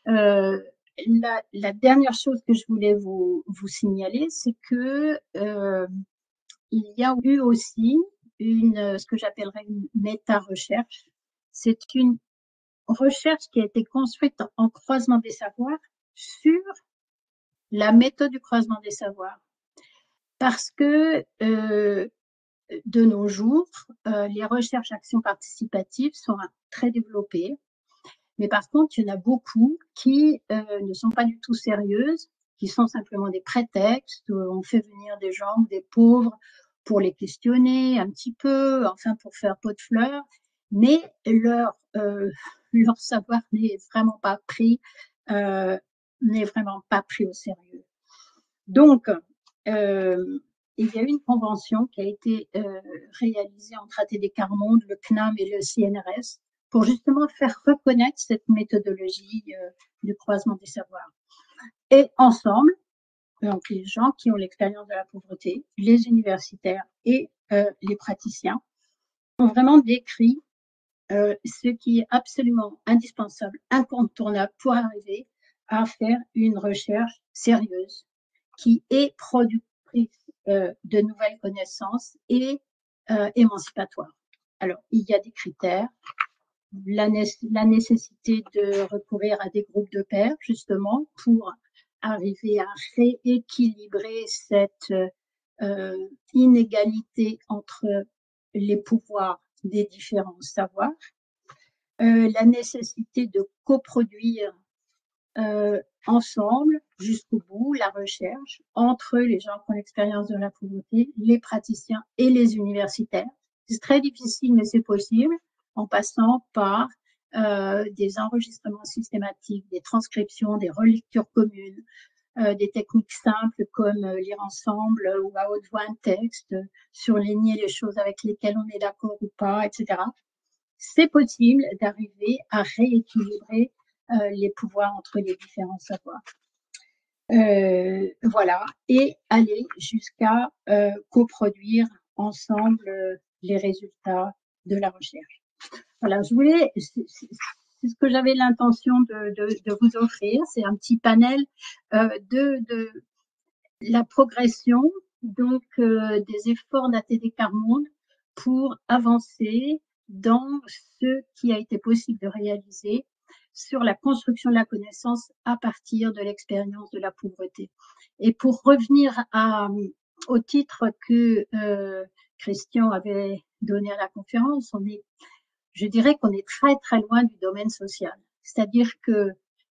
La dernière chose que je voulais vous signaler, c'est que il y a eu aussi ce que j'appellerais une méta-recherche. C'est une recherche qui a été construite en croisement des savoirs sur la méthode du croisement des savoirs. Parce que de nos jours, les recherches actions participatives sont très développées. Mais par contre, il y en a beaucoup qui ne sont pas du tout sérieuses, qui sont simplement des prétextes. On fait venir des gens, des pauvres, pour les questionner un petit peu, enfin pour faire pot de fleurs, mais leur savoir n'est vraiment pas pris au sérieux. Donc, il y a eu une convention qui a été réalisée entre ATD Quart Monde, le CNAM et le CNRS pour justement faire reconnaître cette méthodologie du croisement des savoirs. Et ensemble, donc les gens qui ont l'expérience de la pauvreté, les universitaires et les praticiens, ont vraiment décrit ce qui est absolument indispensable, incontournable pour arriver à faire une recherche sérieuse qui est productrice de nouvelles connaissances et émancipatoire. Alors, il y a des critères, la nécessité de recourir à des groupes de pairs, justement, pour arriver à rééquilibrer cette inégalité entre les pouvoirs des différents savoirs, la nécessité de coproduire ensemble, jusqu'au bout, la recherche entre les gens qui ont l'expérience de la pauvreté, les praticiens et les universitaires. C'est très difficile, mais c'est possible, en passant par des enregistrements systématiques, des transcriptions, des relectures communes, des techniques simples comme lire ensemble ou à haute voix un texte, surligner les choses avec lesquelles on est d'accord ou pas, etc. C'est possible d'arriver à rééquilibrer les pouvoirs entre les différents savoirs. Voilà, et aller jusqu'à coproduire ensemble les résultats de la recherche. Voilà, c'est ce que j'avais l'intention de vous offrir, c'est un petit panel de la progression donc des efforts d'ATD Quart Monde pour avancer dans ce qui a été possible de réaliser sur la construction de la connaissance à partir de l'expérience de la pauvreté. Et pour revenir au titre que Christian avait donné à la conférence, je dirais qu'on est très très loin du domaine social. C'est-à-dire que,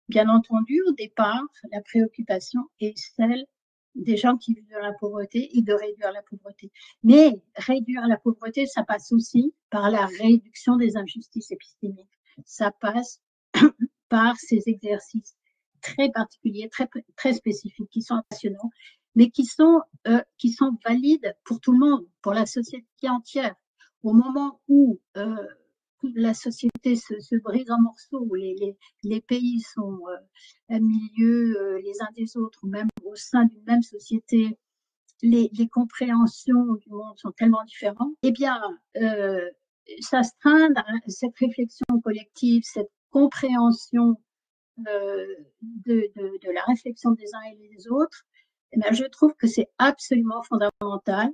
bien entendu, au départ, la préoccupation est celle des gens qui vivent dans la pauvreté et de réduire la pauvreté. Mais réduire la pauvreté, ça passe aussi par la réduction des injustices épistémiques. Ça passe par ces exercices très particuliers, très, très spécifiques, qui sont passionnants, mais qui sont valides pour tout le monde, pour la société entière. Au moment où la société se brise en morceaux, où les pays sont à milieu les uns des autres, ou même au sein d'une même société, les compréhensions du monde sont tellement différentes, eh bien, s'astreindre à cette réflexion collective, cette compréhension de la réflexion des uns et des autres, eh bien, je trouve que c'est absolument fondamental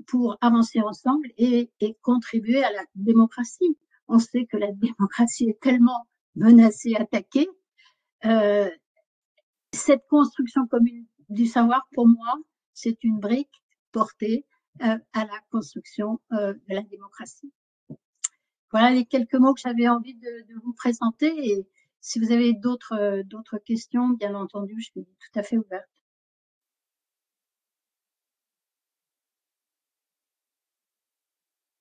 pour avancer ensemble et contribuer à la démocratie. On sait que la démocratie est tellement menacée, attaquée. Cette construction commune du savoir, pour moi, c'est une brique portée à la construction de la démocratie. Voilà les quelques mots que j'avais envie de vous présenter. Et si vous avez d'autres questions, bien entendu, je suis tout à fait ouverte.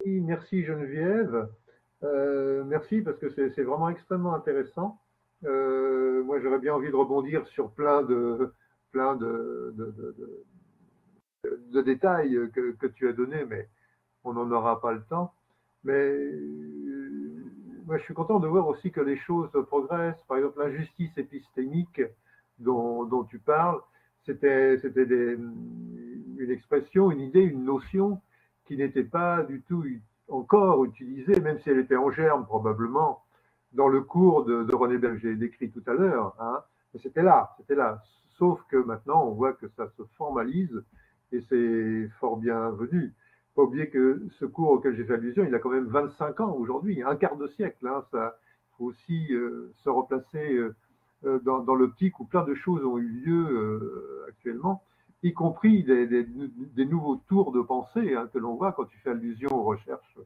Merci Geneviève. Merci parce que c'est vraiment extrêmement intéressant. Moi, j'aurais bien envie de rebondir sur plein de détails que tu as donnés, mais on n'en aura pas le temps. Mais moi, je suis content de voir aussi que les choses progressent. Par exemple, l'injustice épistémique dont tu parles, c'était une expression, une idée, une notion qui n'était pas du tout encore utilisée, même si elle était en germe probablement, dans le cours de René Berger décrit tout à l'heure. Hein. Mais c'était là, c'était là. Sauf que maintenant, on voit que ça se formalise et c'est fort bienvenu. Pas oublier que ce cours auquel j'ai fait allusion, il a quand même 25 ans aujourd'hui, un quart de siècle. Hein, ça faut aussi se replacer dans l'optique où plein de choses ont eu lieu actuellement, y compris des nouveaux tours de pensée hein, que l'on voit quand tu fais allusion aux recherches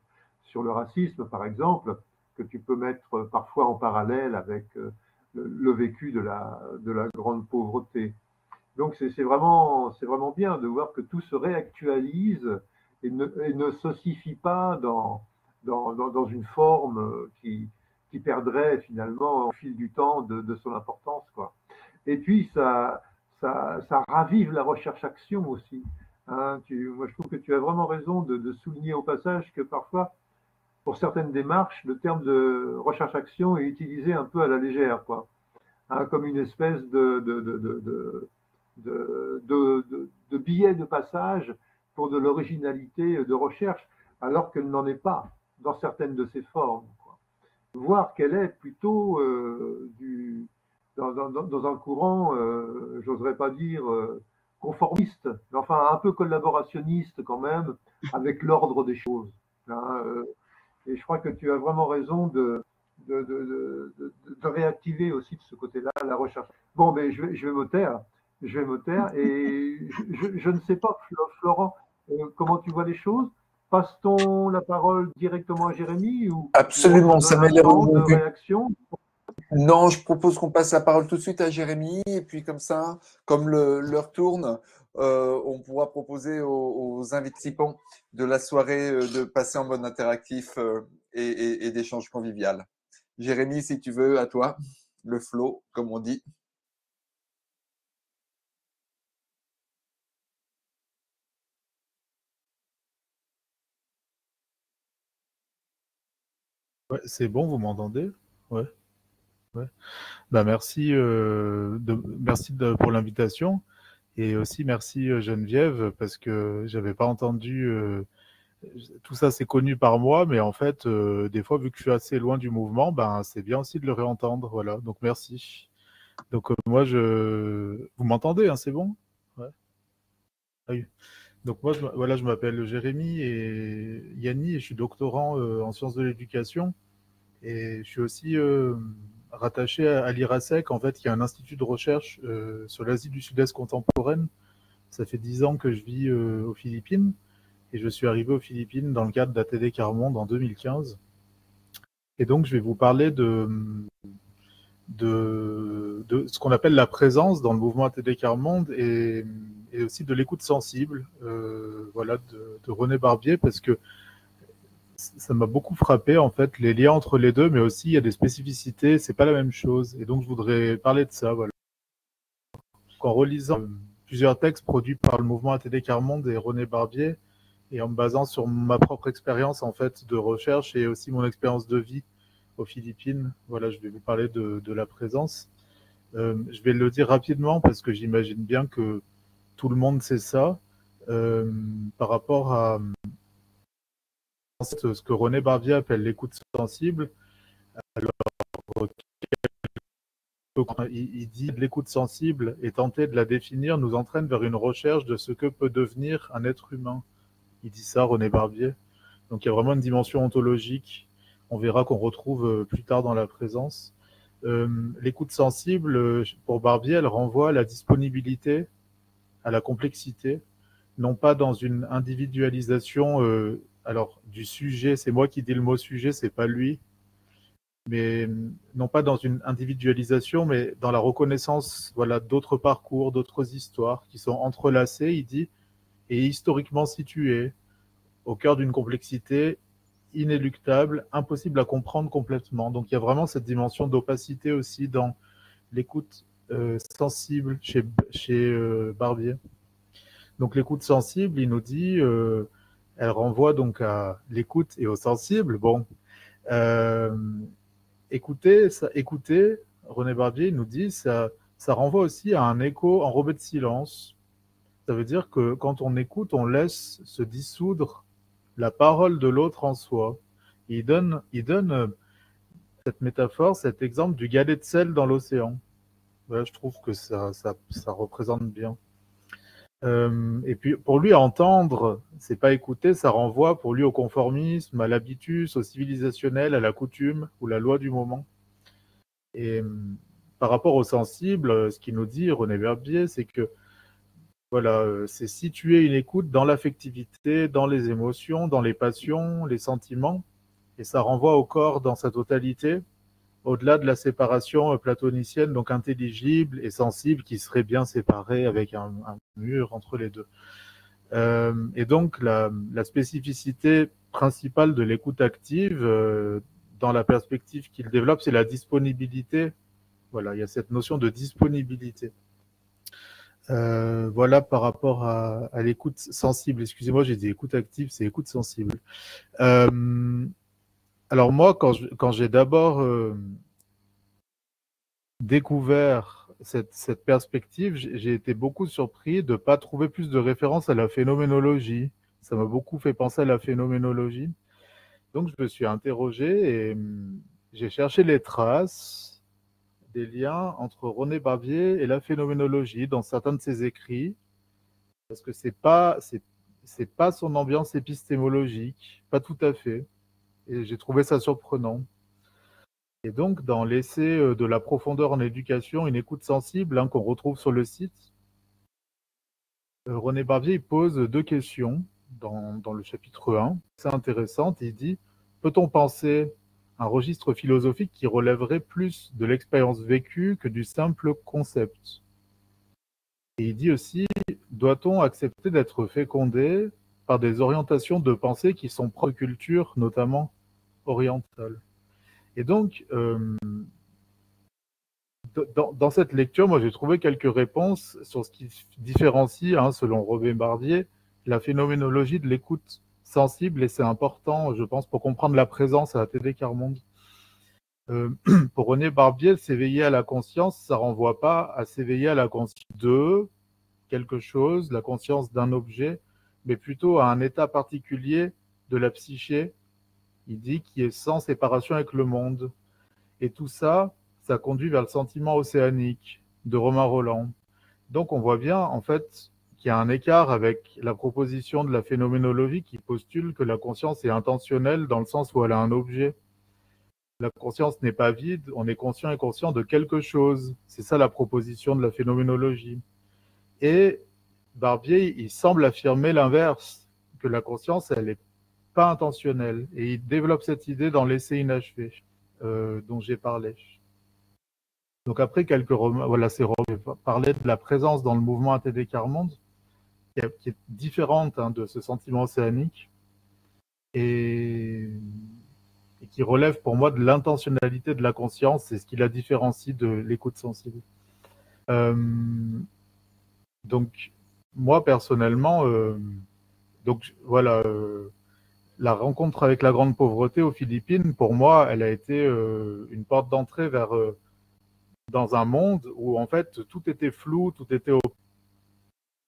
sur le racisme, par exemple, que tu peux mettre parfois en parallèle avec le vécu de la grande pauvreté. Donc c'est vraiment bien de voir que tout se réactualise et ne s'ossifie pas dans une forme qui perdrait finalement au fil du temps de son importance, quoi. Et puis ça ravive la recherche-action aussi. Hein, moi je trouve que tu as vraiment raison de souligner au passage que parfois, pour certaines démarches, le terme de recherche-action est utilisé un peu à la légère, quoi. Hein, comme une espèce de billet de passage pour de l'originalité de recherche, alors qu'elle n'en est pas dans certaines de ses formes, quoi. Voir qu'elle est plutôt dans un courant, j'oserais pas dire conformiste, mais enfin un peu collaborationniste quand même, avec l'ordre des choses. Hein, et je crois que tu as vraiment raison de réactiver aussi de ce côté-là la recherche. Bon, mais je vais me taire. Je vais me taire et je ne sais pas, Florent, comment tu vois les choses. Passe-t-on la parole directement à Jérémy ou Absolument, on se ça donne m'a un l'air temps de réaction? Non, je propose qu'on passe la parole tout de suite à Jérémy, et puis comme ça, comme l'heure tourne, on pourra proposer aux invités de la soirée de passer en mode interactif et d'échange convivial. Jérémy, si tu veux, à toi, le flow, comme on dit. Ouais, c'est bon, vous m'entendez? Ouais, ouais. Bah merci, pour l'invitation et aussi merci Geneviève parce que j'avais pas entendu. Tout ça, c'est connu par moi, mais en fait, des fois, vu que je suis assez loin du mouvement, ben c'est bien aussi de le réentendre. Voilà, donc merci. Donc moi, vous m'entendez, hein, c'est bon? Ouais. Ah oui. Donc moi, voilà, je m'appelle Jérémy et Yanni et je suis doctorant en sciences de l'éducation. Et je suis aussi rattaché à l'IRASEC, en fait, qui est un institut de recherche sur l'Asie du Sud-Est contemporaine. Ça fait 10 ans que je vis aux Philippines et je suis arrivé aux Philippines dans le cadre d'ATD Quart-Monde en 2015. Et donc, je vais vous parler de ce qu'on appelle la présence dans le mouvement ATD Quart-Monde et aussi de l'écoute sensible, voilà, de René Barbier, parce que ça m'a beaucoup frappé en fait les liens entre les deux, mais aussi il y a des spécificités, c'est pas la même chose. Et donc je voudrais parler de ça. Voilà. En relisant plusieurs textes produits par le mouvement ATD Quart-Monde et René Barbier, et en me basant sur ma propre expérience en fait de recherche et aussi mon expérience de vie aux Philippines, voilà, je vais vous parler de la présence. Je vais le dire rapidement parce que j'imagine bien que tout le monde sait ça. Par rapport à ce que René Barbier appelle l'écoute sensible. Alors, il dit l'écoute sensible et tenter de la définir nous entraîne vers une recherche de ce que peut devenir un être humain. Il dit ça, René Barbier. Donc il y a vraiment une dimension ontologique. On verra qu'on retrouve plus tard dans la présence. L'écoute sensible, pour Barbier, elle renvoie à la disponibilité, à la complexité, non pas dans une individualisation alors du sujet, c'est moi qui dis le mot sujet, c'est pas lui, mais non pas dans une individualisation, mais dans la reconnaissance, voilà, d'autres parcours, d'autres histoires qui sont entrelacées, il dit, et historiquement situées au cœur d'une complexité inéluctable, impossible à comprendre complètement. Donc il y a vraiment cette dimension d'opacité aussi dans l'écoute sensible chez Barbier. Donc l'écoute sensible, il nous dit, elle renvoie donc à l'écoute et au sensible. Bon, écouter, René Barbier nous dit, ça renvoie aussi à un écho enrobé de silence. Ça veut dire que quand on écoute, on laisse se dissoudre la parole de l'autre en soi. Il donne cette métaphore, cet exemple du galet de sel dans l'océan. Voilà, je trouve que ça représente bien. Et puis pour lui, entendre, c'est pas écouter, ça renvoie pour lui au conformisme, à l'habitus, au civilisationnel, à la coutume ou la loi du moment. Et par rapport au sensible, ce qu'il nous dit, René Barbier, c'est que voilà, c'est situer une écoute dans l'affectivité, dans les émotions, dans les passions, les sentiments, et ça renvoie au corps dans sa totalité, au-delà de la séparation platonicienne, donc intelligible et sensible, qui serait bien séparée avec un mur entre les deux. Et donc la spécificité principale de l'écoute active, dans la perspective qu'il développe, c'est la disponibilité. Voilà, il y a cette notion de disponibilité. Voilà par rapport à l'écoute sensible. Excusez-moi, j'ai dit écoute active, c'est écoute sensible. Alors moi, quand j'ai d'abord découvert cette perspective, j'ai été beaucoup surpris de ne pas trouver plus de références à la phénoménologie. Ça m'a beaucoup fait penser à la phénoménologie. Donc je me suis interrogé et j'ai cherché les traces des liens entre René Barbier et la phénoménologie dans certains de ses écrits, parce que c'est pas son ambiance épistémologique, pas tout à fait. Et j'ai trouvé ça surprenant. Et donc, dans l'essai de la profondeur en éducation, une écoute sensible, qu'on retrouve sur le site, René Barbier pose deux questions dans le chapitre 1. C'est intéressant, il dit « Peut-on penser un registre philosophique qui relèverait plus de l'expérience vécue que du simple concept ?» Et il dit aussi « Doit-on accepter d'être fécondé par des orientations de pensée qui sont propres aux cultures, notamment orientales ?» Et donc, dans cette lecture, moi, j'ai trouvé quelques réponses sur ce qui différencie, selon René Barbier, la phénoménologie de l'écoute sensible, et c'est important, je pense, pour comprendre la présence à la TD Quart-Monde. Pour René Barbier, s'éveiller à la conscience, ça renvoie pas à s'éveiller à la conscience de quelque chose, la conscience d'un objet, mais plutôt à un état particulier de la psyché, il dit, qui est sans séparation avec le monde. Et tout ça, ça conduit vers le sentiment océanique de Romain Rolland. Donc on voit bien, en fait, qu'il y a un écart avec la proposition de la phénoménologie qui postule que la conscience est intentionnelle dans le sens où elle a un objet. La conscience n'est pas vide, on est conscient et conscient de quelque chose. C'est ça la proposition de la phénoménologie. Et Barbier, il semble affirmer l'inverse, que la conscience, elle n'est pas intentionnelle. Et il développe cette idée dans l'essai inachevé dont j'ai parlé. Donc après quelques remarques, voilà, c'est parler de la présence dans le mouvement ATD Quart-Monde, qui est différente de ce sentiment océanique et qui relève pour moi de l'intentionnalité de la conscience, c'est ce qui la différencie de l'écoute sensible. Donc moi personnellement, donc voilà, la rencontre avec la grande pauvreté aux Philippines, pour moi, elle a été une porte d'entrée vers dans un monde où en fait tout était flou, tout était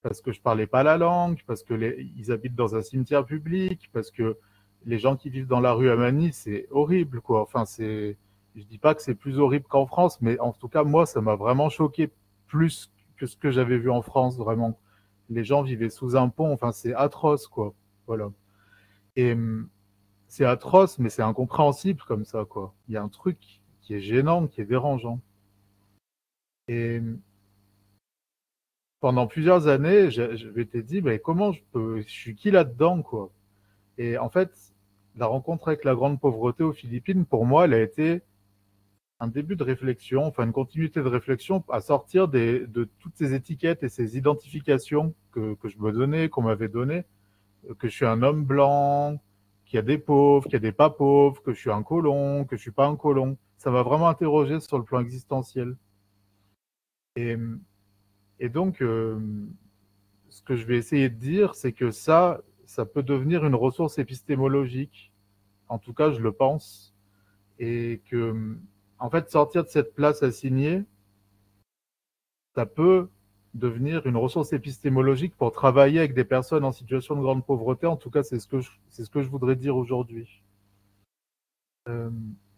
parce que je parlais pas la langue, parce que ils habitent dans un cimetière public, parce que les gens qui vivent dans la rue à Manille, c'est horrible, quoi. Enfin, je dis pas que c'est plus horrible qu'en France, mais en tout cas, moi, ça m'a vraiment choqué plus que ce que j'avais vu en France, vraiment. Les gens vivaient sous un pont, enfin, c'est atroce, quoi. Voilà. Et c'est atroce, mais c'est incompréhensible comme ça, quoi. Il y a un truc qui est gênant, qui est dérangeant. Et pendant plusieurs années, je m'étais dit, mais comment je suis qui là-dedans, quoi. Et en fait, la rencontre avec la grande pauvreté aux Philippines, pour moi, elle a été un début de réflexion, enfin une continuité de réflexion à sortir de toutes ces étiquettes et ces identifications que je me donnais, qu'on m'avait données, que je suis un homme blanc, qu'il y a des pauvres, qu'il y a des pas pauvres, que je suis un colon, que je suis pas un colon. Ça m'a vraiment interrogé sur le plan existentiel. Et, et donc, ce que je vais essayer de dire, c'est que ça peut devenir une ressource épistémologique. En tout cas, je le pense. Et que, en fait, sortir de cette place assignée, ça peut devenir une ressource épistémologique pour travailler avec des personnes en situation de grande pauvreté. En tout cas, c'est ce que je voudrais dire aujourd'hui.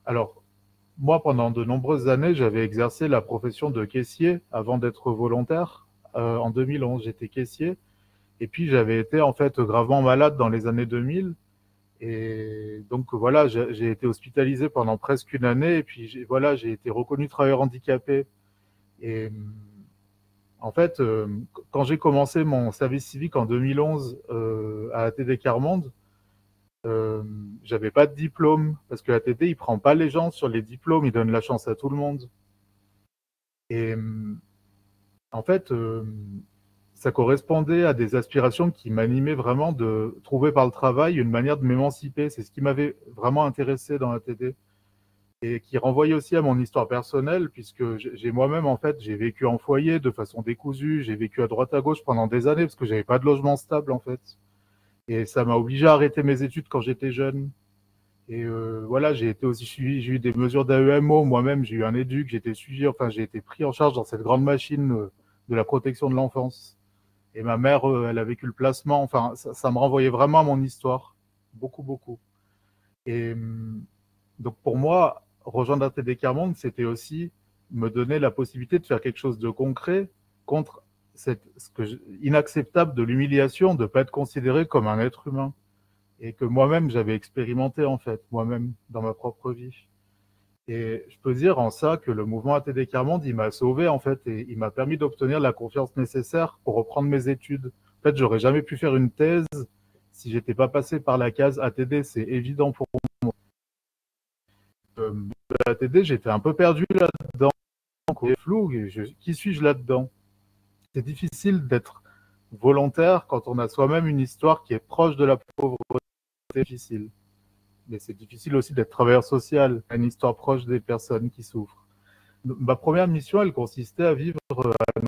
Alors, moi, pendant de nombreuses années, j'avais exercé la profession de caissier avant d'être volontaire. En 2011, j'étais caissier. Et puis, j'avais été en fait gravement malade dans les années 2000. Et donc, voilà, j'ai été hospitalisé pendant presque une année. Et puis, j'ai été reconnu travailleur handicapé. Et en fait, quand j'ai commencé mon service civique en 2011 à ATD Carmonde, j'avais pas de diplôme parce que ATD il prend pas les gens sur les diplômes, il donne la chance à tout le monde. Et en fait, ça correspondait à des aspirations qui m'animaient vraiment de trouver par le travail une manière de m'émanciper. C'est ce qui m'avait vraiment intéressé dans ATD et qui renvoyait aussi à mon histoire personnelle puisque j'ai moi-même en fait j'ai vécu en foyer de façon décousue, j'ai vécu à droite à gauche pendant des années parce que j'avais pas de logement stable en fait. Et ça m'a obligé à arrêter mes études quand j'étais jeune. Et voilà, j'ai été aussi suivi, j'ai eu des mesures d'AEMO, moi-même j'ai eu un éduc, j'ai été suivi, enfin j'ai été pris en charge dans cette grande machine de la protection de l'enfance. Et ma mère, elle a vécu le placement, enfin ça me renvoyait vraiment à mon histoire, beaucoup, beaucoup. Et donc pour moi, rejoindre ATD Carmonde, c'était aussi me donner la possibilité de faire quelque chose de concret contre inacceptable de l'humiliation de ne pas être considéré comme un être humain. Et que moi-même, j'avais expérimenté, en fait, moi-même, dans ma propre vie. Et je peux dire en ça que le mouvement ATD Carmonde, il m'a sauvé, en fait, et il m'a permis d'obtenir la confiance nécessaire pour reprendre mes études. En fait, j'aurais jamais pu faire une thèse si j'étais pas passé par la case ATD, c'est évident pour moi. ATD, j'étais un peu perdu là-dedans, c'est flou, qui suis-je là-dedans? C'est difficile d'être volontaire quand on a soi-même une histoire qui est proche de la pauvreté. C'est difficile. Mais c'est difficile aussi d'être travailleur social, une histoire proche des personnes qui souffrent. Ma première mission, elle consistait à vivre à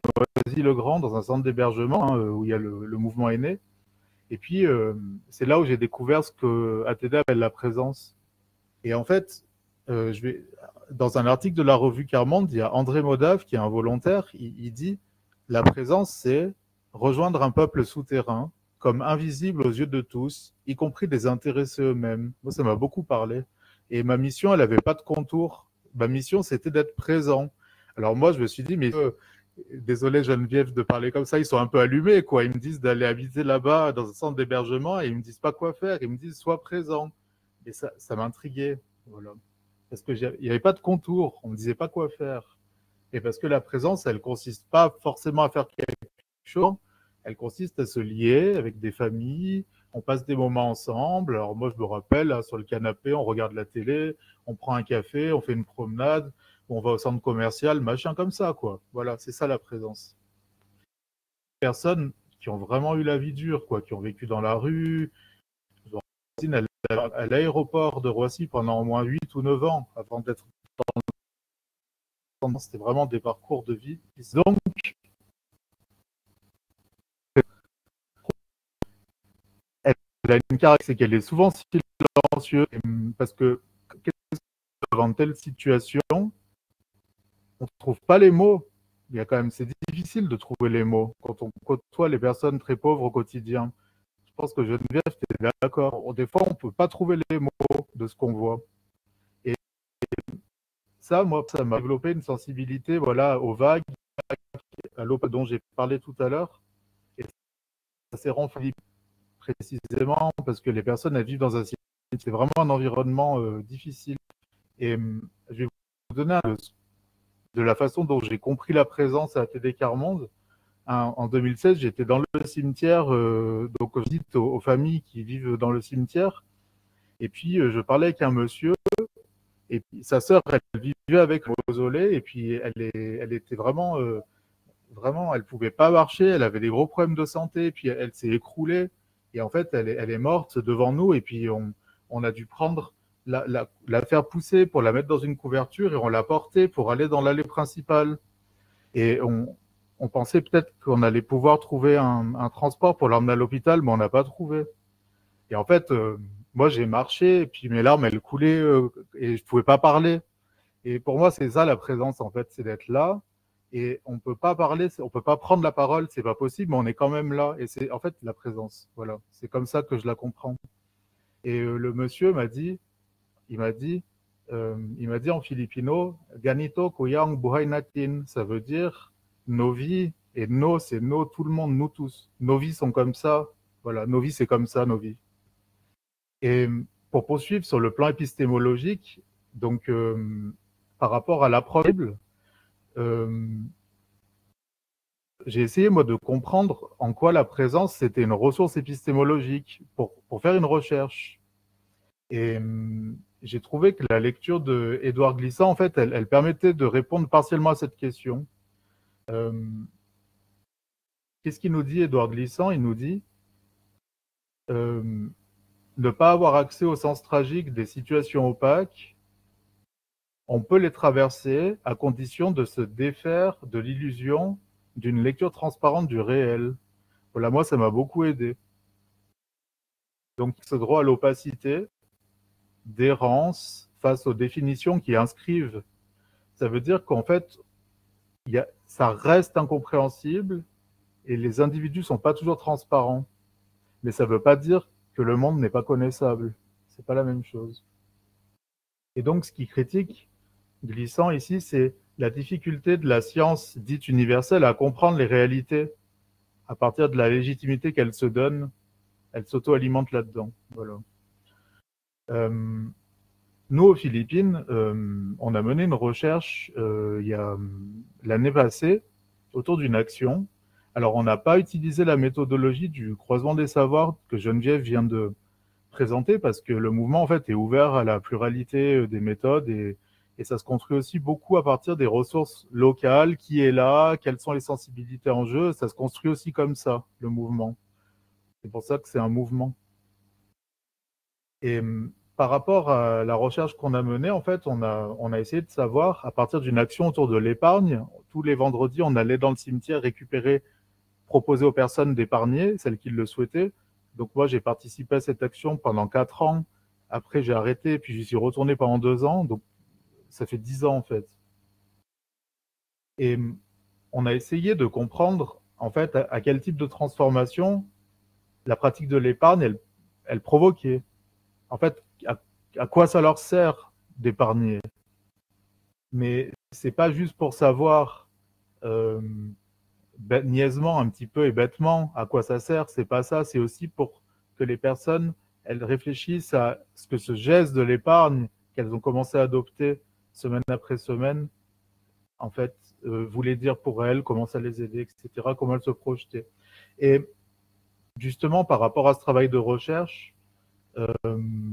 Noisy-le-Grand, dans un centre d'hébergement où il y a le mouvement est né. Et puis, c'est là où j'ai découvert ce que ATD appelle la présence. Et en fait, dans un article de la revue Carmonde, il y a André Modave, qui est un volontaire, il dit « La présence, c'est rejoindre un peuple souterrain, comme invisible aux yeux de tous, y compris des intéressés eux-mêmes. » Moi, ça m'a beaucoup parlé. Et ma mission, elle n'avait pas de contour. Ma mission, c'était d'être présent. Alors moi, je me suis dit, mais désolé Geneviève de parler comme ça, ils sont un peu allumés, quoi. Ils me disent d'aller habiter là-bas dans un centre d'hébergement et ils me disent pas quoi faire. Ils me disent, sois présent. Et ça m'intriguait. Voilà. Parce qu'il n'y avait pas de contour. On ne me disait pas quoi faire. Et parce que la présence, elle consiste pas forcément à faire quelque chose. Elle consiste à se lier avec des familles, on passe des moments ensemble. Alors moi, je me rappelle, là, sur le canapé, on regarde la télé, on prend un café, on fait une promenade, on va au centre commercial, machin comme ça, quoi. Voilà, c'est ça la présence. Personnes qui ont vraiment eu la vie dure, quoi, qui ont vécu dans la rue. À l'aéroport de Roissy pendant au moins 8 ou 9 ans, avant d'être dans le... C'était vraiment des parcours de vie. Donc, elle a une caractéristique, c'est qu'elle est souvent silencieuse, parce que devant telle situation, on ne trouve pas les mots. Il y a quand même, c'est difficile de trouver les mots quand on côtoie les personnes très pauvres au quotidien. Je pense que Geneviève, tu es d'accord. Des fois, on ne peut pas trouver les mots de ce qu'on voit. Et ça, moi, ça m'a développé une sensibilité, voilà, aux vagues, à l'eau dont j'ai parlé tout à l'heure. Et ça s'est renforcé précisément parce que les personnes, elles vivent dans un... C'est vraiment un environnement difficile. Et je vais vous donner de la façon dont j'ai compris la présence à ATD Carmonde. En 2016, j'étais dans le cimetière, donc je visite aux familles qui vivent dans le cimetière. Et puis, je parlais avec un monsieur, et puis, sa sœur, elle vivait avec le mausolée, et puis elle était vraiment, vraiment, elle pouvait pas marcher, elle avait des gros problèmes de santé, et puis elle s'est écroulée. Et en fait, elle est morte devant nous, et puis on a dû prendre la faire pousser pour la mettre dans une couverture et on l'a portée pour aller dans l'allée principale. Et on pensait peut-être qu'on allait pouvoir trouver un transport pour l'emmener à l'hôpital, mais on n'a pas trouvé. Et en fait, moi, j'ai marché, et puis mes larmes, elles coulaient, et je pouvais pas parler. Et pour moi, c'est ça la présence, en fait, c'est d'être là. Et on peut pas parler, on peut pas prendre la parole, c'est pas possible, mais on est quand même là. Et c'est en fait la présence. Voilà, c'est comme ça que je la comprends. Et le monsieur m'a dit, il m'a dit, il m'a dit en filipino, ganito kuyang buhay natin. Ça veut dire nos vies. Et nos, c'est nos, tout le monde, nous tous. Nos vies sont comme ça. Voilà, nos vies, c'est comme ça, nos vies. Et pour poursuivre sur le plan épistémologique, donc par rapport à l'approche, j'ai essayé moi de comprendre en quoi la présence c'était une ressource épistémologique pour faire une recherche. Et j'ai trouvé que la lecture de Édouard Glissant, en fait, elle permettait de répondre partiellement à cette question. Qu'est-ce qu'il nous dit, Édouard Glissant? Il nous dit ne pas avoir accès au sens tragique des situations opaques, on peut les traverser à condition de se défaire de l'illusion d'une lecture transparente du réel. Voilà, moi, ça m'a beaucoup aidé. Donc, ce droit à l'opacité, d'errance face aux définitions qui inscrivent, ça veut dire qu'en fait, ça reste incompréhensible et les individus ne sont pas toujours transparents. Mais ça ne veut pas dire que le monde n'est pas connaissable. C'est pas la même chose. Et donc, ce qui critique Glissant ici, c'est la difficulté de la science dite universelle à comprendre les réalités à partir de la légitimité qu'elle se donne. Elle s'auto-alimente là-dedans. Voilà. Nous, aux Philippines, on a mené une recherche il y a l'année passée autour d'une action. Alors, on n'a pas utilisé la méthodologie du croisement des savoirs que Geneviève vient de présenter parce que le mouvement, en fait, est ouvert à la pluralité des méthodes et ça se construit aussi beaucoup à partir des ressources locales, qui est là, quelles sont les sensibilités en jeu. Ça se construit aussi comme ça, le mouvement. C'est pour ça que c'est un mouvement. Et par rapport à la recherche qu'on a menée, en fait, on a essayé de savoir, à partir d'une action autour de l'épargne, tous les vendredis, on allait dans le cimetière récupérer, proposer aux personnes d'épargner, celles qui le souhaitaient. Donc moi, j'ai participé à cette action pendant 4 ans. Après, j'ai arrêté, puis j'y suis retourné pendant 2 ans. Donc, ça fait 10 ans, en fait. Et on a essayé de comprendre, en fait, à quel type de transformation la pratique de l'épargne, elle provoquait. En fait, à quoi ça leur sert d'épargner. Mais c'est pas juste pour savoir niaisement un petit peu et bêtement à quoi ça sert, c'est pas ça, c'est aussi pour que les personnes, elles réfléchissent à ce que ce geste de l'épargne qu'elles ont commencé à adopter semaine après semaine, en fait, voulait dire pour elles, comment ça les aidait, etc., comment elles se projetaient. Et justement, par rapport à ce travail de recherche,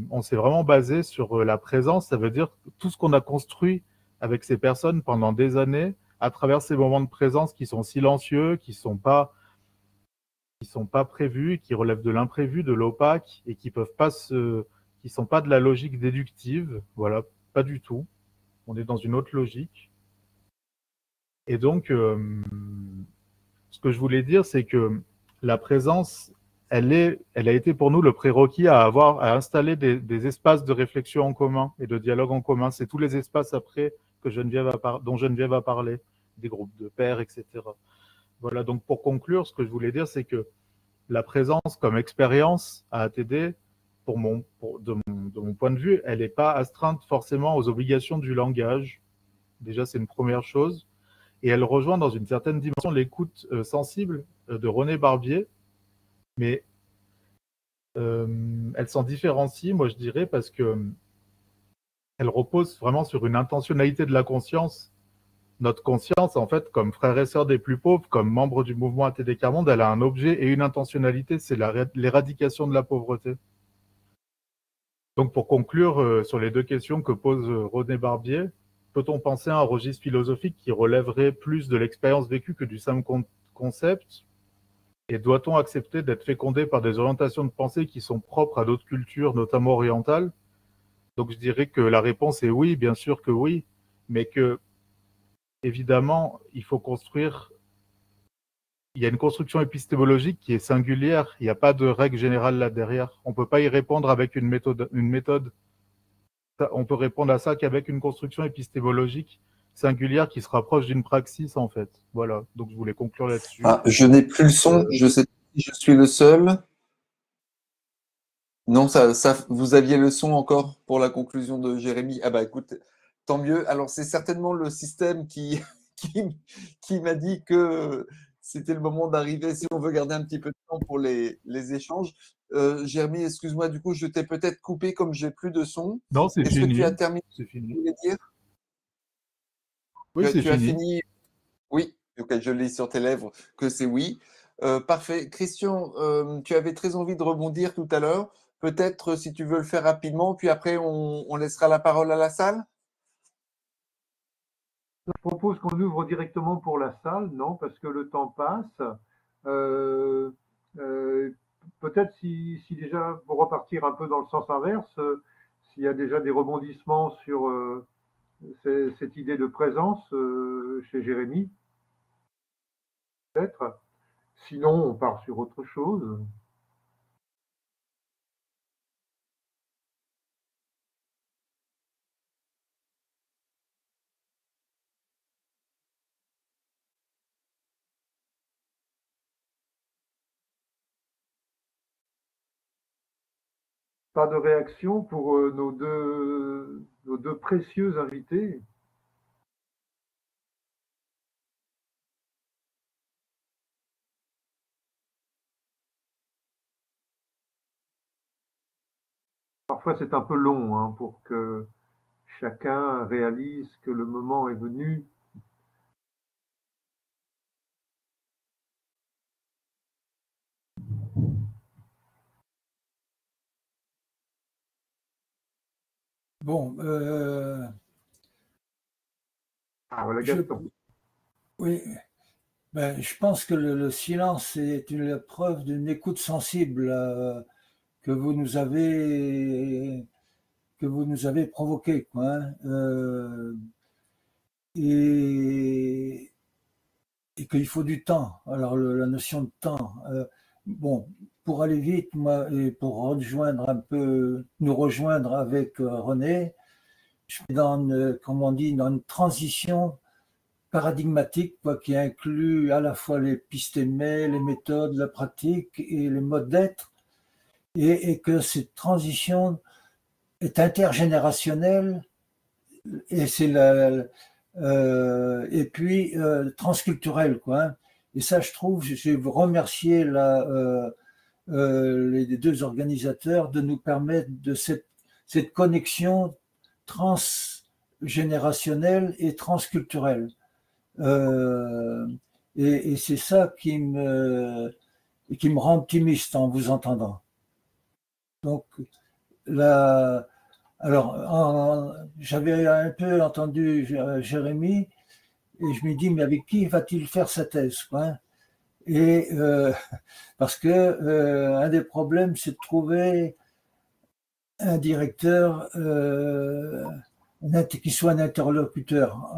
on s'est vraiment basé sur la présence, ça veut dire tout ce qu'on a construit avec ces personnes pendant des années, à travers ces moments de présence qui sont silencieux, qui sont pas prévus, qui relèvent de l'imprévu, de l'opaque, et qui sont pas de la logique déductive, voilà, pas du tout. On est dans une autre logique. Et donc, ce que je voulais dire, c'est que la présence, elle a été pour nous le prérequis à installer des espaces de réflexion en commun et de dialogue en commun. C'est tous les espaces après dont Geneviève a parlé, des groupes de pairs, etc. Voilà, donc pour conclure, ce que je voulais dire, c'est que la présence comme expérience à ATD, de mon point de vue, elle n'est pas astreinte forcément aux obligations du langage. Déjà, c'est une première chose. Et elle rejoint dans une certaine dimension l'écoute sensible de René Barbier, mais elle s'en différencie, moi je dirais, parce que elle repose vraiment sur une intentionnalité de la conscience. Notre conscience, en fait, comme frères et sœurs des plus pauvres, comme membres du mouvement ATD Quart Monde, elle a un objet et une intentionnalité, c'est l'éradication de la pauvreté. Donc pour conclure sur les deux questions que pose René Barbier, peut-on penser à un registre philosophique qui relèverait plus de l'expérience vécue que du simple concept? Et doit-on accepter d'être fécondé par des orientations de pensée qui sont propres à d'autres cultures, notamment orientales? Donc je dirais que la réponse est oui, bien sûr que oui, mais que évidemment, il faut construire. Il y a une construction épistémologique qui est singulière. Il n'y a pas de règle générale là derrière. On ne peut pas y répondre avec une méthode. On peut répondre à ça qu'avec une construction épistémologique singulière qui se rapproche d'une praxis, en fait. Voilà. Donc, je voulais conclure là-dessus. Ah, je n'ai plus le son. Je sais pas si je suis le seul. Non, vous aviez le son encore pour la conclusion de Jérémy. Ah bah écoute, tant mieux. Alors c'est certainement le système qui, qui m'a dit que c'était le moment d'arriver, si on veut garder un petit peu de temps pour les échanges. Jérémy, excuse-moi, du coup, je t'ai peut-être coupé comme j'ai plus de son. Non, c'est Est-ce que tu fini. as terminé C'est ce que fini. tu voulais dire? Oui, c'est Tu as fini. fini? Oui, ok, je lis sur tes lèvres que c'est oui. Parfait. Christian, tu avais très envie de rebondir tout à l'heure. Peut-être si tu veux le faire rapidement, puis après on laissera la parole à la salle. Je propose qu'on ouvre directement pour la salle, non, parce que le temps passe. Euh, euh, Peut-être si déjà, pour repartir un peu dans le sens inverse, s'il y a déjà des rebondissements sur cette idée de présence chez Jérémy, peut-être. Sinon, on part sur autre chose. Pas de réaction pour nos deux précieux invités. Parfois, c'est un peu long hein, pour que chacun réalise que le moment est venu. Bon, Ah, voilà, Gaston. oui, ben, je pense que le silence est une preuve d'une écoute sensible que vous nous avez provoquée, quoi, hein, et qu'il faut du temps. Alors la notion de temps, bon, pour aller vite, moi, et pour nous rejoindre avec René, je suis comme on dit, dans une transition paradigmatique, quoi, qui inclut à la fois les pistémés, les méthodes, la pratique et les modes d'être, et que cette transition est intergénérationnelle et et puis transculturelle, quoi, hein. Et ça, je trouve, je veux remercier les deux organisateurs de nous permettre de cette connexion transgénérationnelle et transculturelle. Et c'est ça qui me rend optimiste en vous entendant. Donc, j'avais un peu entendu Jérémy et je me dis, mais avec qui va-t-il faire sa thèse, quoi? Et parce que un des problèmes, c'est de trouver un directeur qui soit un interlocuteur.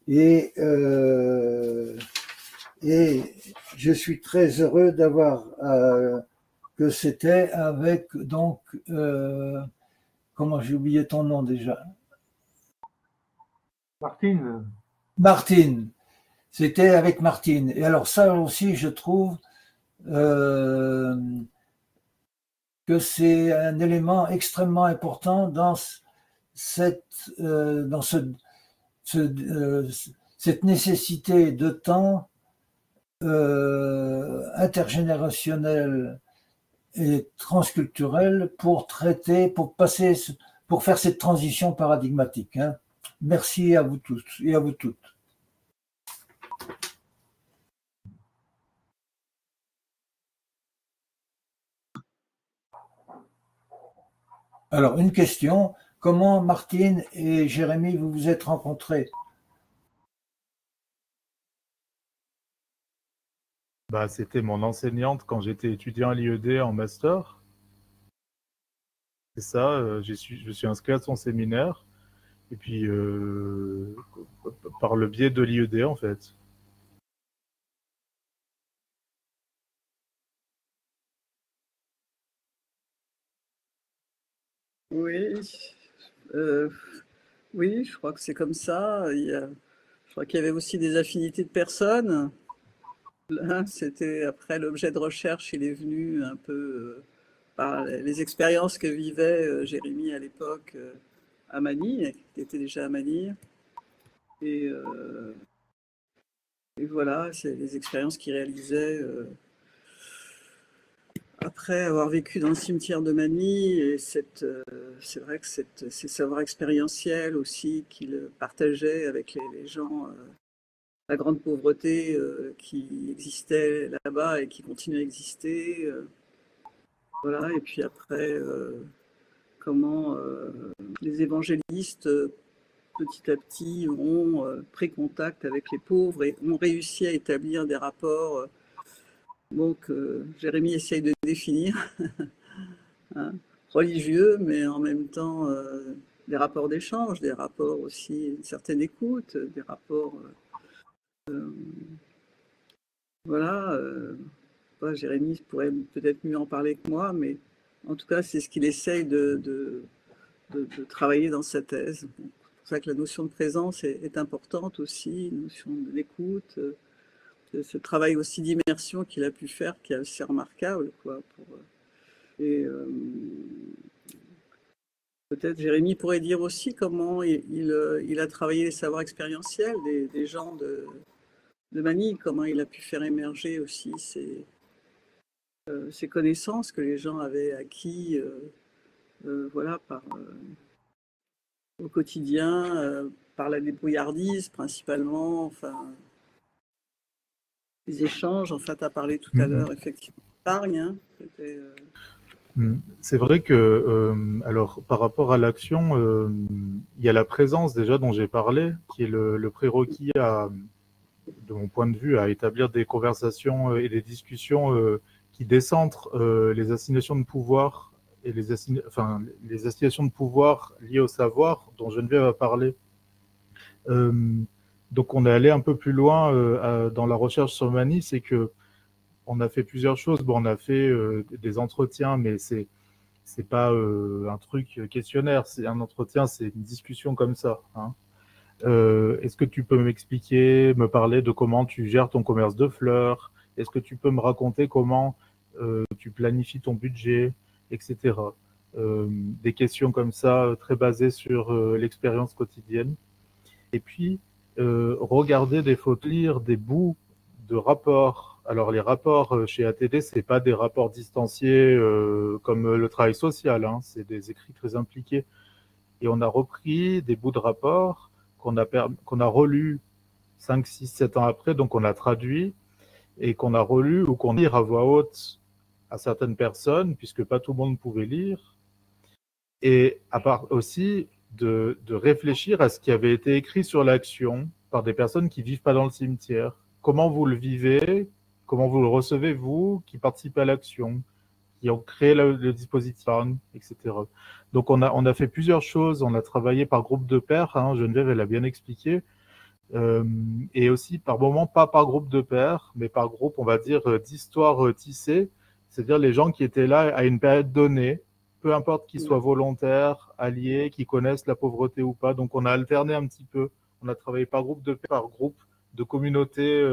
Et je suis très heureux d'avoir que c'était avec donc comment j'ai oublié ton nom déjà? Martine. C'était avec Martine. Et alors ça aussi, je trouve que c'est un élément extrêmement important dans cette nécessité de temps intergénérationnel et transculturel pour faire cette transition paradigmatique, hein. Merci à vous tous et à vous toutes. Alors, une question. Comment Martine et Jérémy vous vous êtes rencontrés? Bah, c'était mon enseignante quand j'étais étudiant à l'IED en master. C'est ça, je suis inscrit à son séminaire. Et puis, par le biais de l'IED, en fait. Oui, oui, je crois que c'est comme ça. Je crois qu'il y avait aussi des affinités de personnes. Là, c'était après l'objet de recherche, il est venu un peu par les expériences que vivait Jérémie à l'époque à Manille, qui était déjà à Manille. Et voilà, c'est les expériences qu'il réalisait après avoir vécu dans le cimetière de Manille. Et c'est vrai que ces savoirs expérientiels aussi qu'il partageait avec les gens, la grande pauvreté qui existait là-bas et qui continue à exister. Voilà, et puis après, comment les évangélistes petit à petit ont pris contact avec les pauvres et ont réussi à établir des rapports que Jérémie essaye de définir, hein, religieux, mais en même temps des rapports d'échange, des rapports aussi, une certaine écoute, des rapports... voilà, Jérémie pourrait peut-être mieux en parler que moi, mais en tout cas, c'est ce qu'il essaye de travailler dans sa thèse. C'est pour ça que la notion de présence est importante aussi, une notion d'écoute, ce travail aussi d'immersion qu'il a pu faire, qui est assez remarquable, quoi. Et peut-être Jérémie pourrait dire aussi comment il a travaillé les savoirs expérientiels des gens de Manille, comment il a pu faire émerger aussi ces connaissances que les gens avaient acquis voilà, au quotidien, par la débrouillardise principalement, enfin, les échanges. En fait, tu as parlé tout à l'heure effectivement d'épargne. Hein, c'est vrai que, alors, par rapport à l'action, il y a la présence déjà dont j'ai parlé, qui est le prérequis de mon point de vue, à établir des conversations et des discussions qui décentrent les assignations de pouvoir et les assignations de pouvoir liées au savoir dont Geneviève a parlé. Donc on est allé un peu plus loin dans la recherche sur Manille, c'est que on a fait plusieurs choses. Bon, on a fait des entretiens, mais c'est pas un truc questionnaire, c'est un entretien, c'est une discussion comme ça. Hein. Est-ce que tu peux m'expliquer, me parler de comment tu gères ton commerce de fleurs? Est-ce que tu peux me raconter comment tu planifies ton budget, etc. Des questions comme ça, très basées sur l'expérience quotidienne. Et puis, regarder des photos, lire des bouts de rapports. Alors, les rapports chez ATD, c'est pas des rapports distanciés comme le travail social, hein, c'est des écrits très impliqués. Et on a repris des bouts de rapports qu'on a relus 5, 6, 7 ans après, donc on a traduit et qu'on a relu ou qu'on lire à voix haute à certaines personnes, puisque pas tout le monde pouvait lire. Et à part aussi de réfléchir à ce qui avait été écrit sur l'action par des personnes qui vivent pas dans le cimetière. Comment vous le vivez? Comment vous le recevez, vous, qui participez à l'action, qui ont créé le dispositif, etc. Donc on a fait plusieurs choses. On a travaillé par groupe de pairs. Hein, Geneviève, elle a bien expliqué. Et aussi par moment, pas par groupe de pairs, mais par groupe, on va dire, d'histoires tissées, c'est-à-dire les gens qui étaient là à une période donnée, peu importe qu'ils soient volontaires, alliés, qui connaissent la pauvreté ou pas. Donc on a alterné un petit peu. On a travaillé par groupe de pairs, par groupe de communauté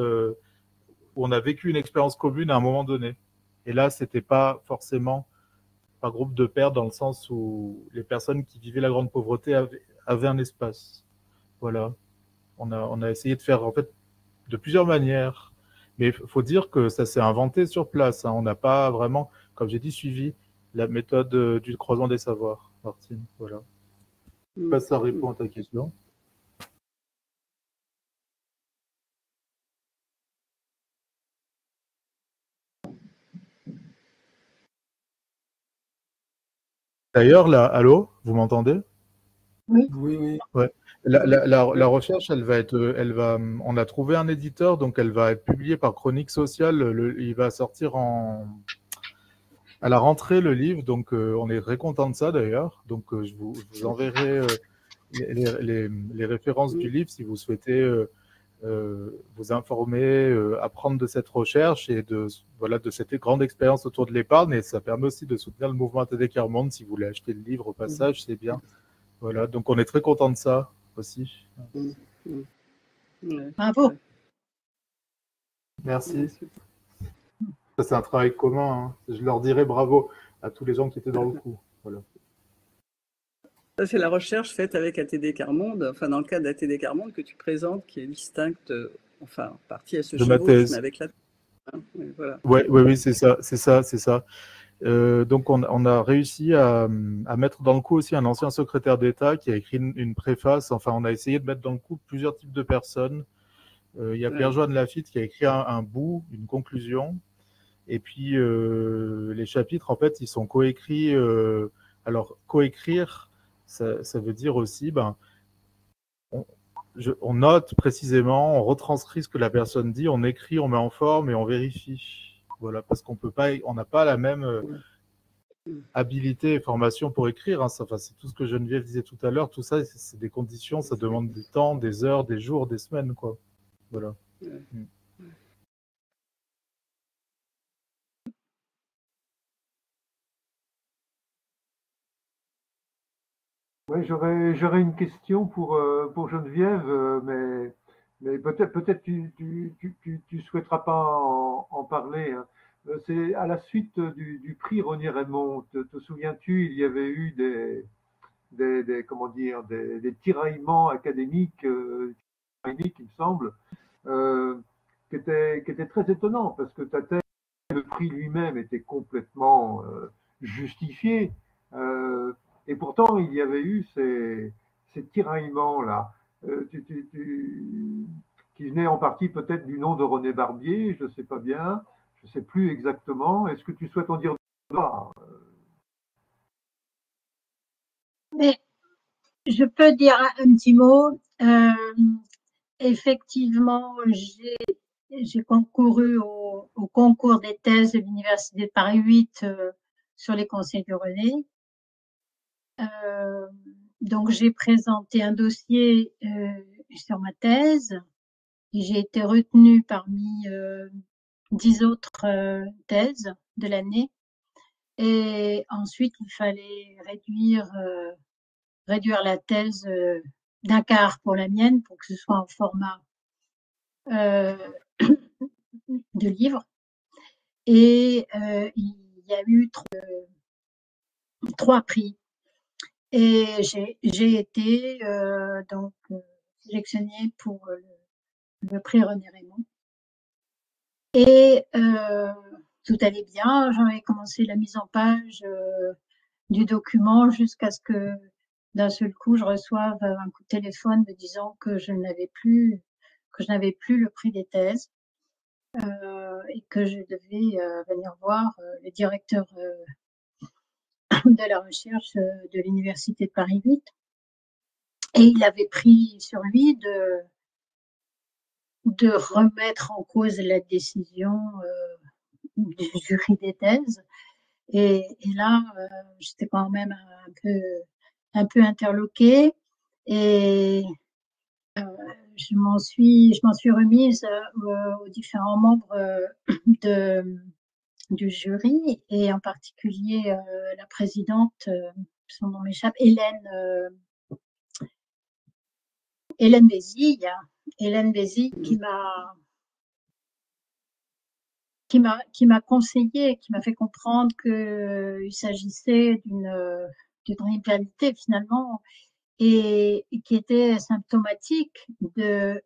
où on a vécu une expérience commune à un moment donné. Et là, c'était pas forcément par groupe de pairs dans le sens où les personnes qui vivaient la grande pauvreté avaient un espace. Voilà. On a essayé de faire en fait de plusieurs manières, mais il faut dire que ça s'est inventé sur place. Hein. On n'a pas vraiment, comme j'ai dit, suivi la méthode du croisement des savoirs, Martine. Voilà. Je sais pas si ça répond à ta question. D'ailleurs, là, allô, vous m'entendez? Oui. Oui, oui. Ouais. La recherche, on a trouvé un éditeur, donc elle va être publiée par Chronique Sociale. Il va sortir à la rentrée le livre, donc on est très content de ça d'ailleurs. Donc je vous enverrai les références du livre si vous souhaitez vous informer, apprendre de cette recherche et de cette grande expérience autour de l'épargne. Et ça permet aussi de soutenir le mouvement ATD Quart Monde. Si vous voulez acheter le livre au passage, c'est bien. Voilà, donc on est très content de ça aussi. Bravo. Merci. Ça, c'est un travail commun. Hein. Je leur dirai bravo à tous les gens qui étaient dans le coup. Voilà. Ça, c'est la recherche faite avec ATD Quart Monde, enfin dans le cadre d'ATD Quart Monde que tu présentes, qui est distincte, enfin, partie à ce de ma thèse. mais avec la. Hein, voilà. Oui, c'est ça. Donc, on a réussi à mettre dans le coup aussi un ancien secrétaire d'État qui a écrit une préface. Enfin, on a essayé de mettre dans le coup plusieurs types de personnes. Il y a Pierre-Joanne Lafitte qui a écrit un bout, une conclusion. Et puis, les chapitres, en fait, ils sont coécrits. Alors, coécrire, ça veut dire aussi, on note précisément, on retranscrit ce que la personne dit, on écrit, on met en forme et on vérifie. Voilà, parce qu'on peut pas, on n'a pas la même habilité et formation pour écrire. Hein. Enfin, c'est tout ce que Geneviève disait tout à l'heure. Tout ça, c'est des conditions, ça demande du temps, des heures, des jours, des semaines, quoi. Voilà. Oui, j'aurais une question pour Geneviève, mais peut-être tu souhaiteras pas en parler. Hein. C'est à la suite du prix René Raymond. Te souviens-tu, il y avait eu des tiraillements académiques, il me semble, qui étaient très étonnants parce que ta thèse, le prix lui-même était complètement justifié. Et pourtant, il y avait eu ces tiraillements-là, qui venaient en partie peut-être du nom de René Barbier, je ne sais pas bien, je ne sais plus exactement. Est-ce que tu souhaites en dire deux mots? Mais je peux dire un petit mot. Effectivement, j'ai concouru au concours des thèses de l'Université de Paris 8 sur les conseils de René. Donc, j'ai présenté un dossier sur ma thèse et j'ai été retenue parmi 10 autres thèses de l'année. Et ensuite, il fallait réduire la thèse d'un quart pour la mienne pour que ce soit en format de livre. Et il y a eu 3 prix. Et j'ai été donc sélectionnée pour le prix René Raymond. Et tout allait bien. J'avais commencé la mise en page du document jusqu'à ce que d'un seul coup je reçoive un coup de téléphone me disant que je n'avais plus le prix des thèses et que je devais venir voir le directeur de la recherche de l'Université de Paris 8. Et il avait pris sur lui de remettre en cause la décision du jury des thèses. Et là, j'étais quand même un peu interloquée. Et je m'en suis remise aux différents membres du jury et en particulier la présidente, son nom m'échappe, Hélène Bézille, qui m'a conseillé, qui m'a fait comprendre qu'il s'agissait d'une rivalité finalement et qui était symptomatique de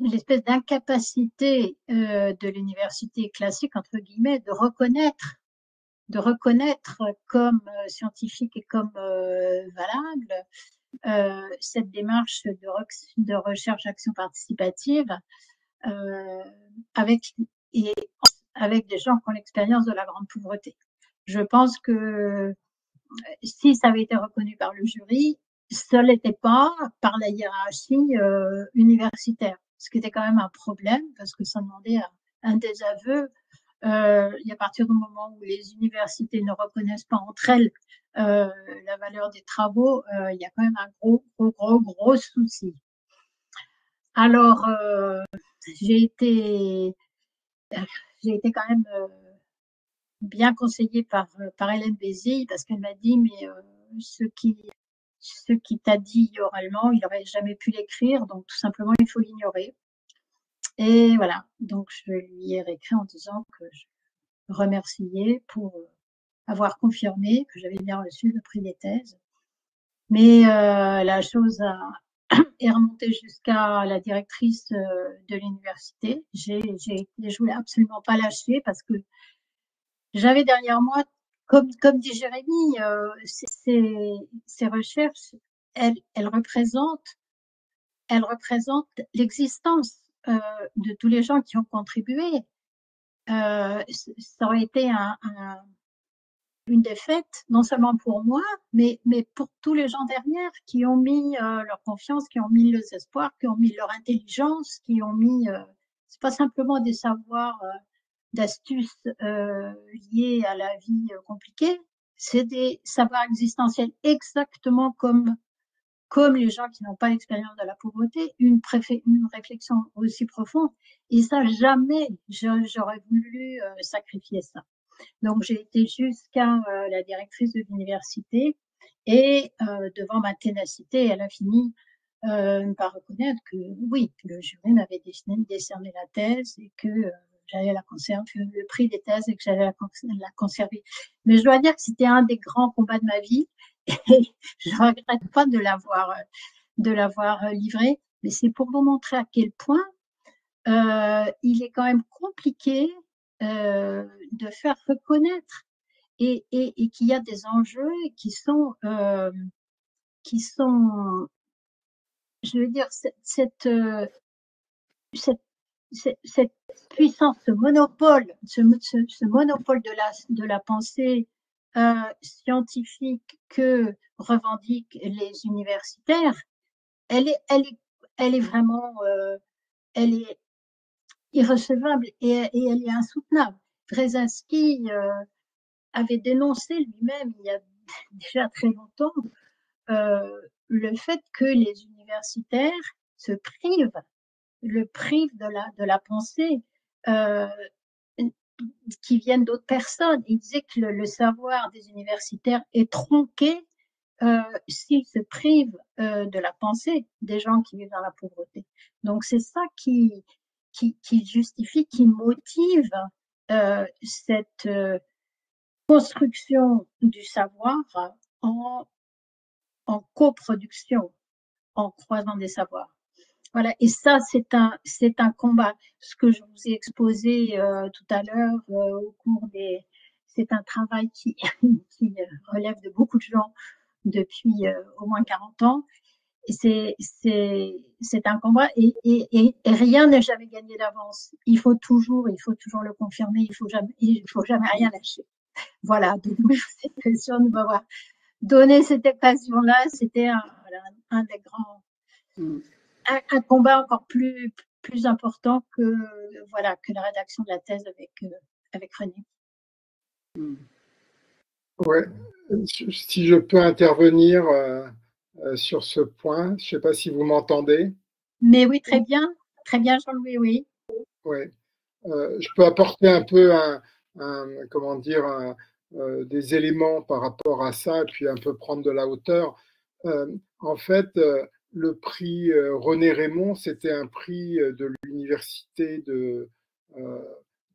l'espèce d'incapacité de l'université classique, entre guillemets, de reconnaître comme scientifique et comme valable cette démarche de recherche action participative avec des gens qui ont l'expérience de la grande pauvreté. Je pense que si ça avait été reconnu par le jury, ça ne l'était pas par la hiérarchie universitaire, ce qui était quand même un problème parce que ça demandait un désaveu Et à partir du moment où les universités ne reconnaissent pas entre elles la valeur des travaux, il y a quand même un gros souci. Alors, j'ai été quand même bien conseillée par Hélène Bézille, parce qu'elle m'a dit, mais ce qui t'a dit oralement, il n'aurait jamais pu l'écrire, donc tout simplement, il faut l'ignorer. Et voilà, donc je lui ai réécrit en disant que je remerciais pour avoir confirmé que j'avais bien reçu le prix des thèses. Mais la chose est remontée jusqu'à la directrice de l'université. Je voulais absolument pas lâcher, parce que j'avais derrière moi, comme dit Jérémy, ces recherches, elles représentent l'existence de tous les gens qui ont contribué. Ça aurait été une défaite, non seulement pour moi, mais pour tous les gens derrière qui ont mis leur confiance, qui ont mis leurs espoirs, qui ont mis leur intelligence, qui ont mis. C'est pas simplement des savoirs d'astuces liées à la vie compliquée, c'est des savoirs existentiels, exactement comme les gens qui n'ont pas l'expérience de la pauvreté, une réflexion aussi profonde. Et ça, jamais j'aurais voulu sacrifier ça. Donc, j'ai été jusqu'à la directrice de l'université, et devant ma ténacité, elle a fini par reconnaître que oui, le jury m'avait décerné la thèse, et que j'allais la conserver, le prix des thèses, et que j'allais la conserver. Mais je dois dire que c'était un des grands combats de ma vie, et je ne regrette pas de l'avoir livré, mais c'est pour vous montrer à quel point il est quand même compliqué de faire reconnaître, et qu'il y a des enjeux qui sont, je veux dire, cette puissance, ce monopole de la pensée scientifique que revendiquent les universitaires, elle est vraiment, elle est irrecevable, et elle est insoutenable. Brzezinski avait dénoncé lui-même, il y a déjà très longtemps, le fait que les universitaires se privent de la pensée qui viennent d'autres personnes. Il disait que le savoir des universitaires est tronqué s'ils se privent de la pensée des gens qui vivent dans la pauvreté. Donc c'est ça qui justifie, qui motive cette construction du savoir en coproduction, en croisant des savoirs. Voilà, et ça, c'est un combat. Ce que je vous ai exposé tout à l'heure au cours c'est un travail qui relève de beaucoup de gens depuis au moins 40 ans. Et c'est un combat, et rien n'est jamais gagné d'avance. Il faut toujours le confirmer, il faut jamais rien lâcher. Voilà, donc je vous ai l'impression de m'avoir donné cette occasion-là. C'était un des grands, un combat encore plus important que la rédaction de la thèse avec René. Ouais, si je peux intervenir sur ce point, je ne sais pas si vous m'entendez. Mais oui, très bien Jean-Louis, oui. Ouais, je peux apporter un peu des éléments par rapport à ça, et puis un peu prendre de la hauteur. En fait, le prix René Rémond, c'était un prix de l'université de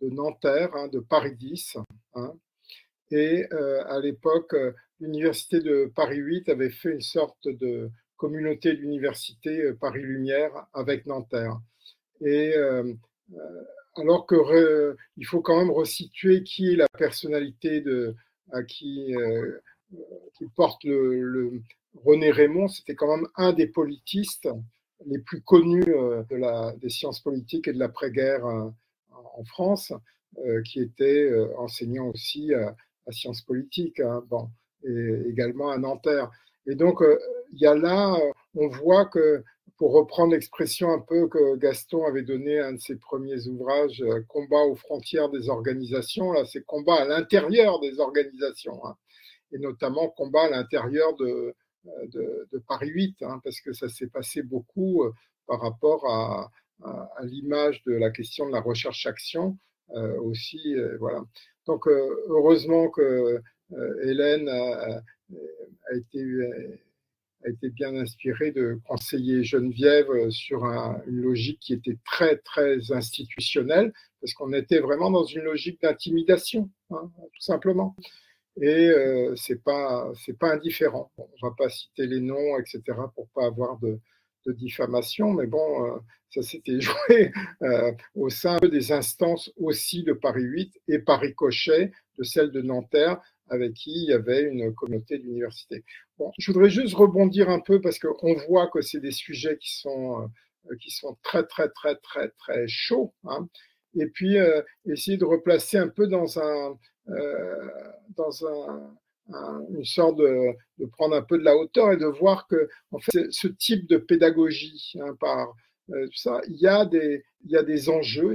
Nanterre, de Paris 10. Et à l'époque, l'université de Paris 8 avait fait une sorte de communauté d'université Paris Lumière avec Nanterre. Et alors que il faut quand même resituer qui est la personnalité qui porte le René Rémond. C'était quand même un des politistes les plus connus des sciences politiques et de l'après-guerre en France, qui était enseignant aussi à sciences politiques, et également à Nanterre. Et donc, il y a là, on voit que pour reprendre l'expression un peu que Gaston avait donnée à un de ses premiers ouvrages, Combat aux frontières des organisations, là c'est combat à l'intérieur des organisations, hein, et notamment combat à l'intérieur de Paris 8, hein, parce que ça s'est passé beaucoup par rapport à l'image de la question de la recherche-action aussi. Voilà. Donc, heureusement que Hélène a été bien inspirée de conseiller Geneviève sur une logique qui était très, très institutionnelle, parce qu'on était vraiment dans une logique d'intimidation, hein, tout simplement. Et c'est pas indifférent. Bon, on va pas citer les noms, etc., pour pas avoir de diffamation, mais bon, ça s'était joué au sein des instances aussi de Paris 8 et par ricochet de celle de Nanterre, avec qui il y avait une communauté d'université. Bon, je voudrais juste rebondir un peu parce qu'on voit que c'est des sujets qui sont très, très, très, très, très chauds, hein, et puis essayer de replacer un peu dans une sorte de prendre un peu de la hauteur et de voir que en fait, ce type de pédagogie, hein, par tout ça, il y a des enjeux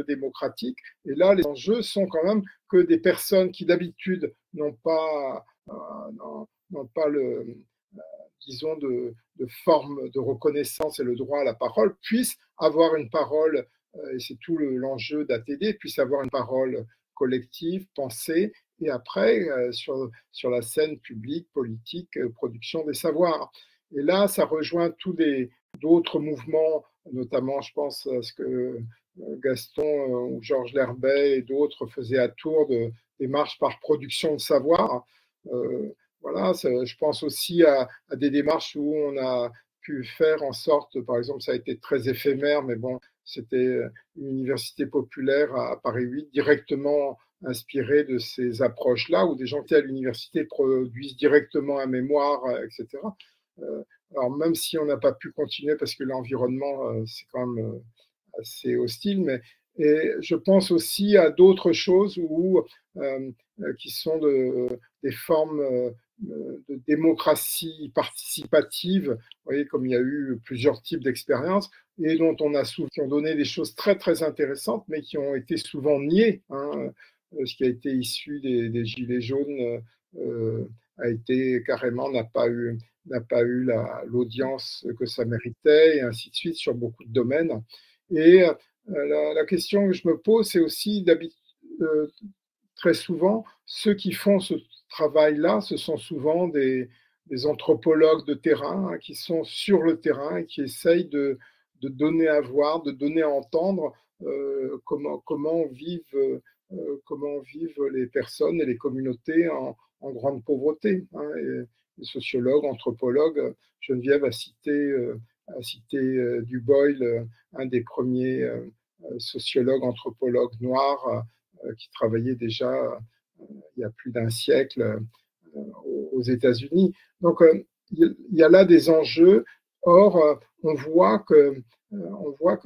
démocratiques, et là les enjeux sont quand même que des personnes qui d'habitude n'ont pas le disons de forme de reconnaissance et le droit à la parole puissent avoir une parole, et c'est tout l'enjeu d'ATD, puissent avoir une parole collective, pensée, et après, sur la scène publique, politique, production des savoirs. Et là, ça rejoint d'autres mouvements, notamment, je pense, à ce que Gaston ou Georges Lerbet et d'autres faisaient à Tours des marches par production de savoir. Voilà, je pense aussi à des démarches où on a pu faire en sorte, par exemple, ça a été très éphémère, mais bon, c'était une université populaire à Paris 8, directement inspirée de ces approches-là, où des gens qui étaient à l'université produisent directement un mémoire, etc. Alors même si on n'a pas pu continuer parce que l'environnement, c'est quand même assez hostile, mais et je pense aussi à d'autres choses qui sont des formes de démocratie participative, vous voyez, comme il y a eu plusieurs types d'expériences, et dont on a souvent, qui ont donné des choses très très intéressantes, mais qui ont été souvent niées, hein. Ce qui a été issu des Gilets jaunes a été carrément, n'a pas eu l'audience que ça méritait, et ainsi de suite, sur beaucoup de domaines. Et la question que je me pose, c'est aussi très souvent, ceux qui font ce travail-là, ce sont souvent des anthropologues de terrain, hein, qui sont sur le terrain et qui essayent de donner à voir, de donner à entendre comment vivent les personnes et les communautés en grande pauvreté, hein. Et les sociologues, anthropologues, Geneviève a cité Du Boyle, un des premiers sociologues, anthropologues noirs qui travaillait déjà il y a plus d'un siècle aux États-Unis. Donc, il y a là des enjeux. Or, on voit que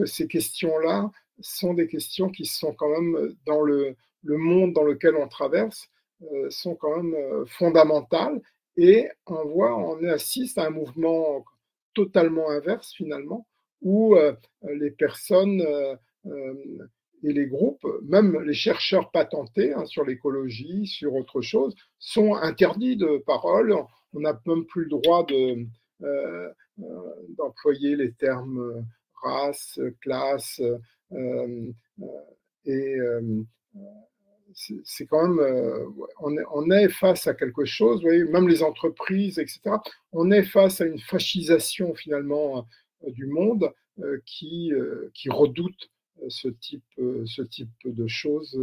ces questions-là sont des questions qui sont quand même dans le monde dans lequel on traverse, sont quand même fondamentales. Et on assiste à un mouvement totalement inverse finalement, où les personnes et les groupes, même les chercheurs patentés, hein, sur l'écologie, sur autre chose, sont interdits de parole. On n'a même plus le droit d'employer les termes race, classe, et c'est quand même, on est face à quelque chose, vous voyez, même les entreprises, etc. On est face à une fascisation finalement du monde qui redoute ce type de choses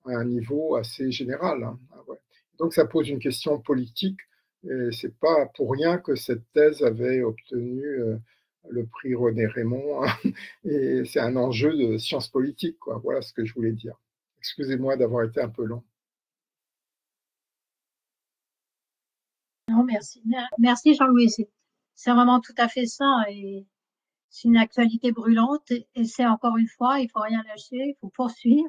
à un niveau assez général, hein. Ouais. Donc ça pose une question politique, et c'est pas pour rien que cette thèse avait obtenu le prix René Raymond, hein, et c'est un enjeu de sciences politiques, quoi. Voilà ce que je voulais dire. Excusez-moi d'avoir été un peu long. Non, merci. Merci Jean-Louis. C'est vraiment tout à fait ça. Et c'est une actualité brûlante. Et c'est encore une fois, il faut rien lâcher, il faut poursuivre,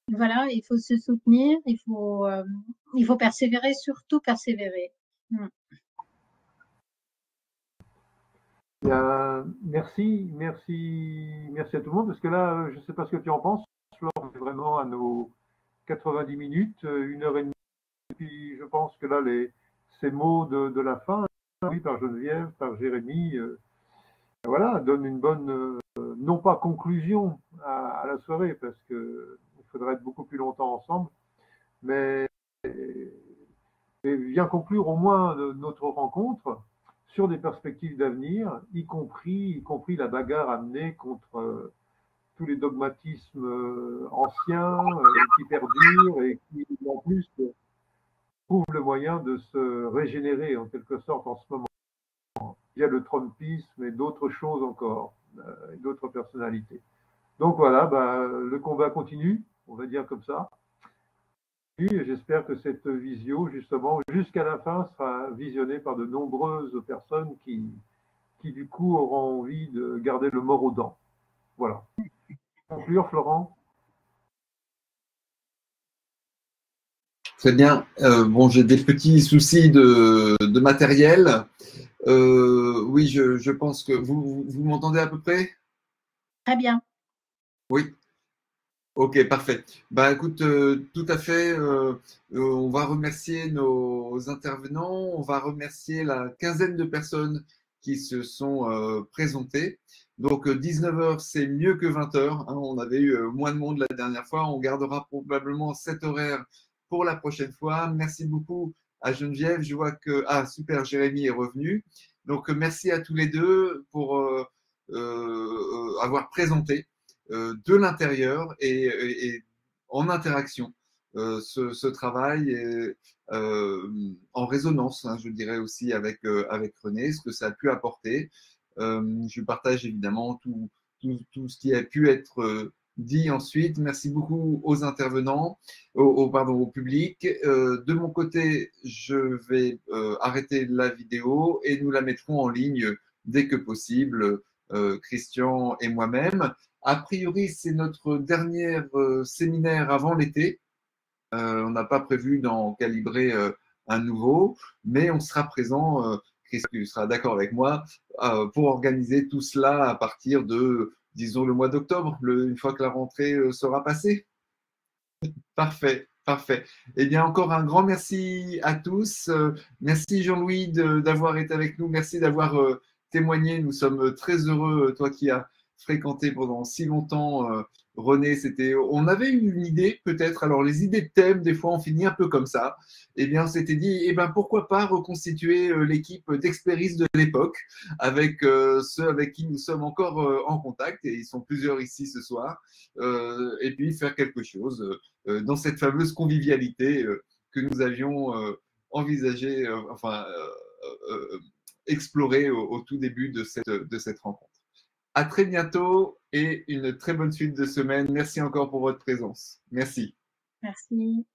voilà, il faut se soutenir, il faut persévérer, surtout persévérer. Bien, merci à tout le monde, parce que là, je ne sais pas ce que tu en penses, Flore, on est vraiment à nos 90 minutes, 1 heure et demie, et puis je pense que là, ces mots de la fin, oui, par Geneviève, par Jérémy, voilà, donnent une bonne, non pas conclusion à la soirée, parce qu'il faudrait être beaucoup plus longtemps ensemble, mais vient conclure au moins notre rencontre sur des perspectives d'avenir, y compris la bagarre amenée contre tous les dogmatismes anciens qui perdurent et qui, en plus, trouvent le moyen de se régénérer en quelque sorte en ce moment. Il y a le Trumpisme et d'autres choses encore, d'autres personnalités. Donc voilà, le combat continue, on va dire comme ça. Et j'espère que cette visio, justement, jusqu'à la fin, sera visionnée par de nombreuses personnes qui du coup, auront envie de garder le mort aux dents. Voilà. Conclure, Florent? Très bien. Bon, j'ai des petits soucis de matériel. Oui, je pense que vous m'entendez à peu près? Très bien. Oui. Ok, parfait. Bah, écoute, tout à fait. On va remercier nos intervenants. On va remercier la quinzaine de personnes qui se sont présentées. Donc, 19 heures, c'est mieux que 20 heures. Hein. On avait eu moins de monde la dernière fois. On gardera probablement cet horaire pour la prochaine fois. Merci beaucoup à Geneviève. Je vois que super, Jérémy est revenu. Donc, merci à tous les deux pour avoir présenté de l'intérieur et en interaction ce travail en résonance, hein, je dirais aussi avec René, ce que ça a pu apporter. Je partage évidemment tout ce qui a pu être dit ensuite. Merci beaucoup aux intervenants, au public. De mon côté, je vais arrêter la vidéo et nous la mettrons en ligne dès que possible, Christian et moi-même. A priori, c'est notre dernier séminaire avant l'été. On n'a pas prévu d'en calibrer un nouveau, mais on sera présent, Christian sera d'accord avec moi, pour organiser tout cela à partir de, disons, le mois d'octobre, une fois que la rentrée sera passée. Parfait, parfait. Eh bien, encore un grand merci à tous. Merci Jean-Louis d'avoir été avec nous. Merci d'avoir témoigné. Nous sommes très heureux, toi qui as fréquenté pendant si longtemps René. On avait eu une idée peut-être. Alors, les idées de thèmes, des fois, on finit un peu comme ça. Eh bien, on s'était dit, pourquoi pas reconstituer l'équipe d'Expéris de l'époque avec ceux avec qui nous sommes encore en contact. Et ils sont plusieurs ici ce soir. Et puis, faire quelque chose dans cette fameuse convivialité que nous avions envisagé, exploré au tout début de cette rencontre. À très bientôt et une très bonne suite de semaine. Merci encore pour votre présence. Merci. Merci.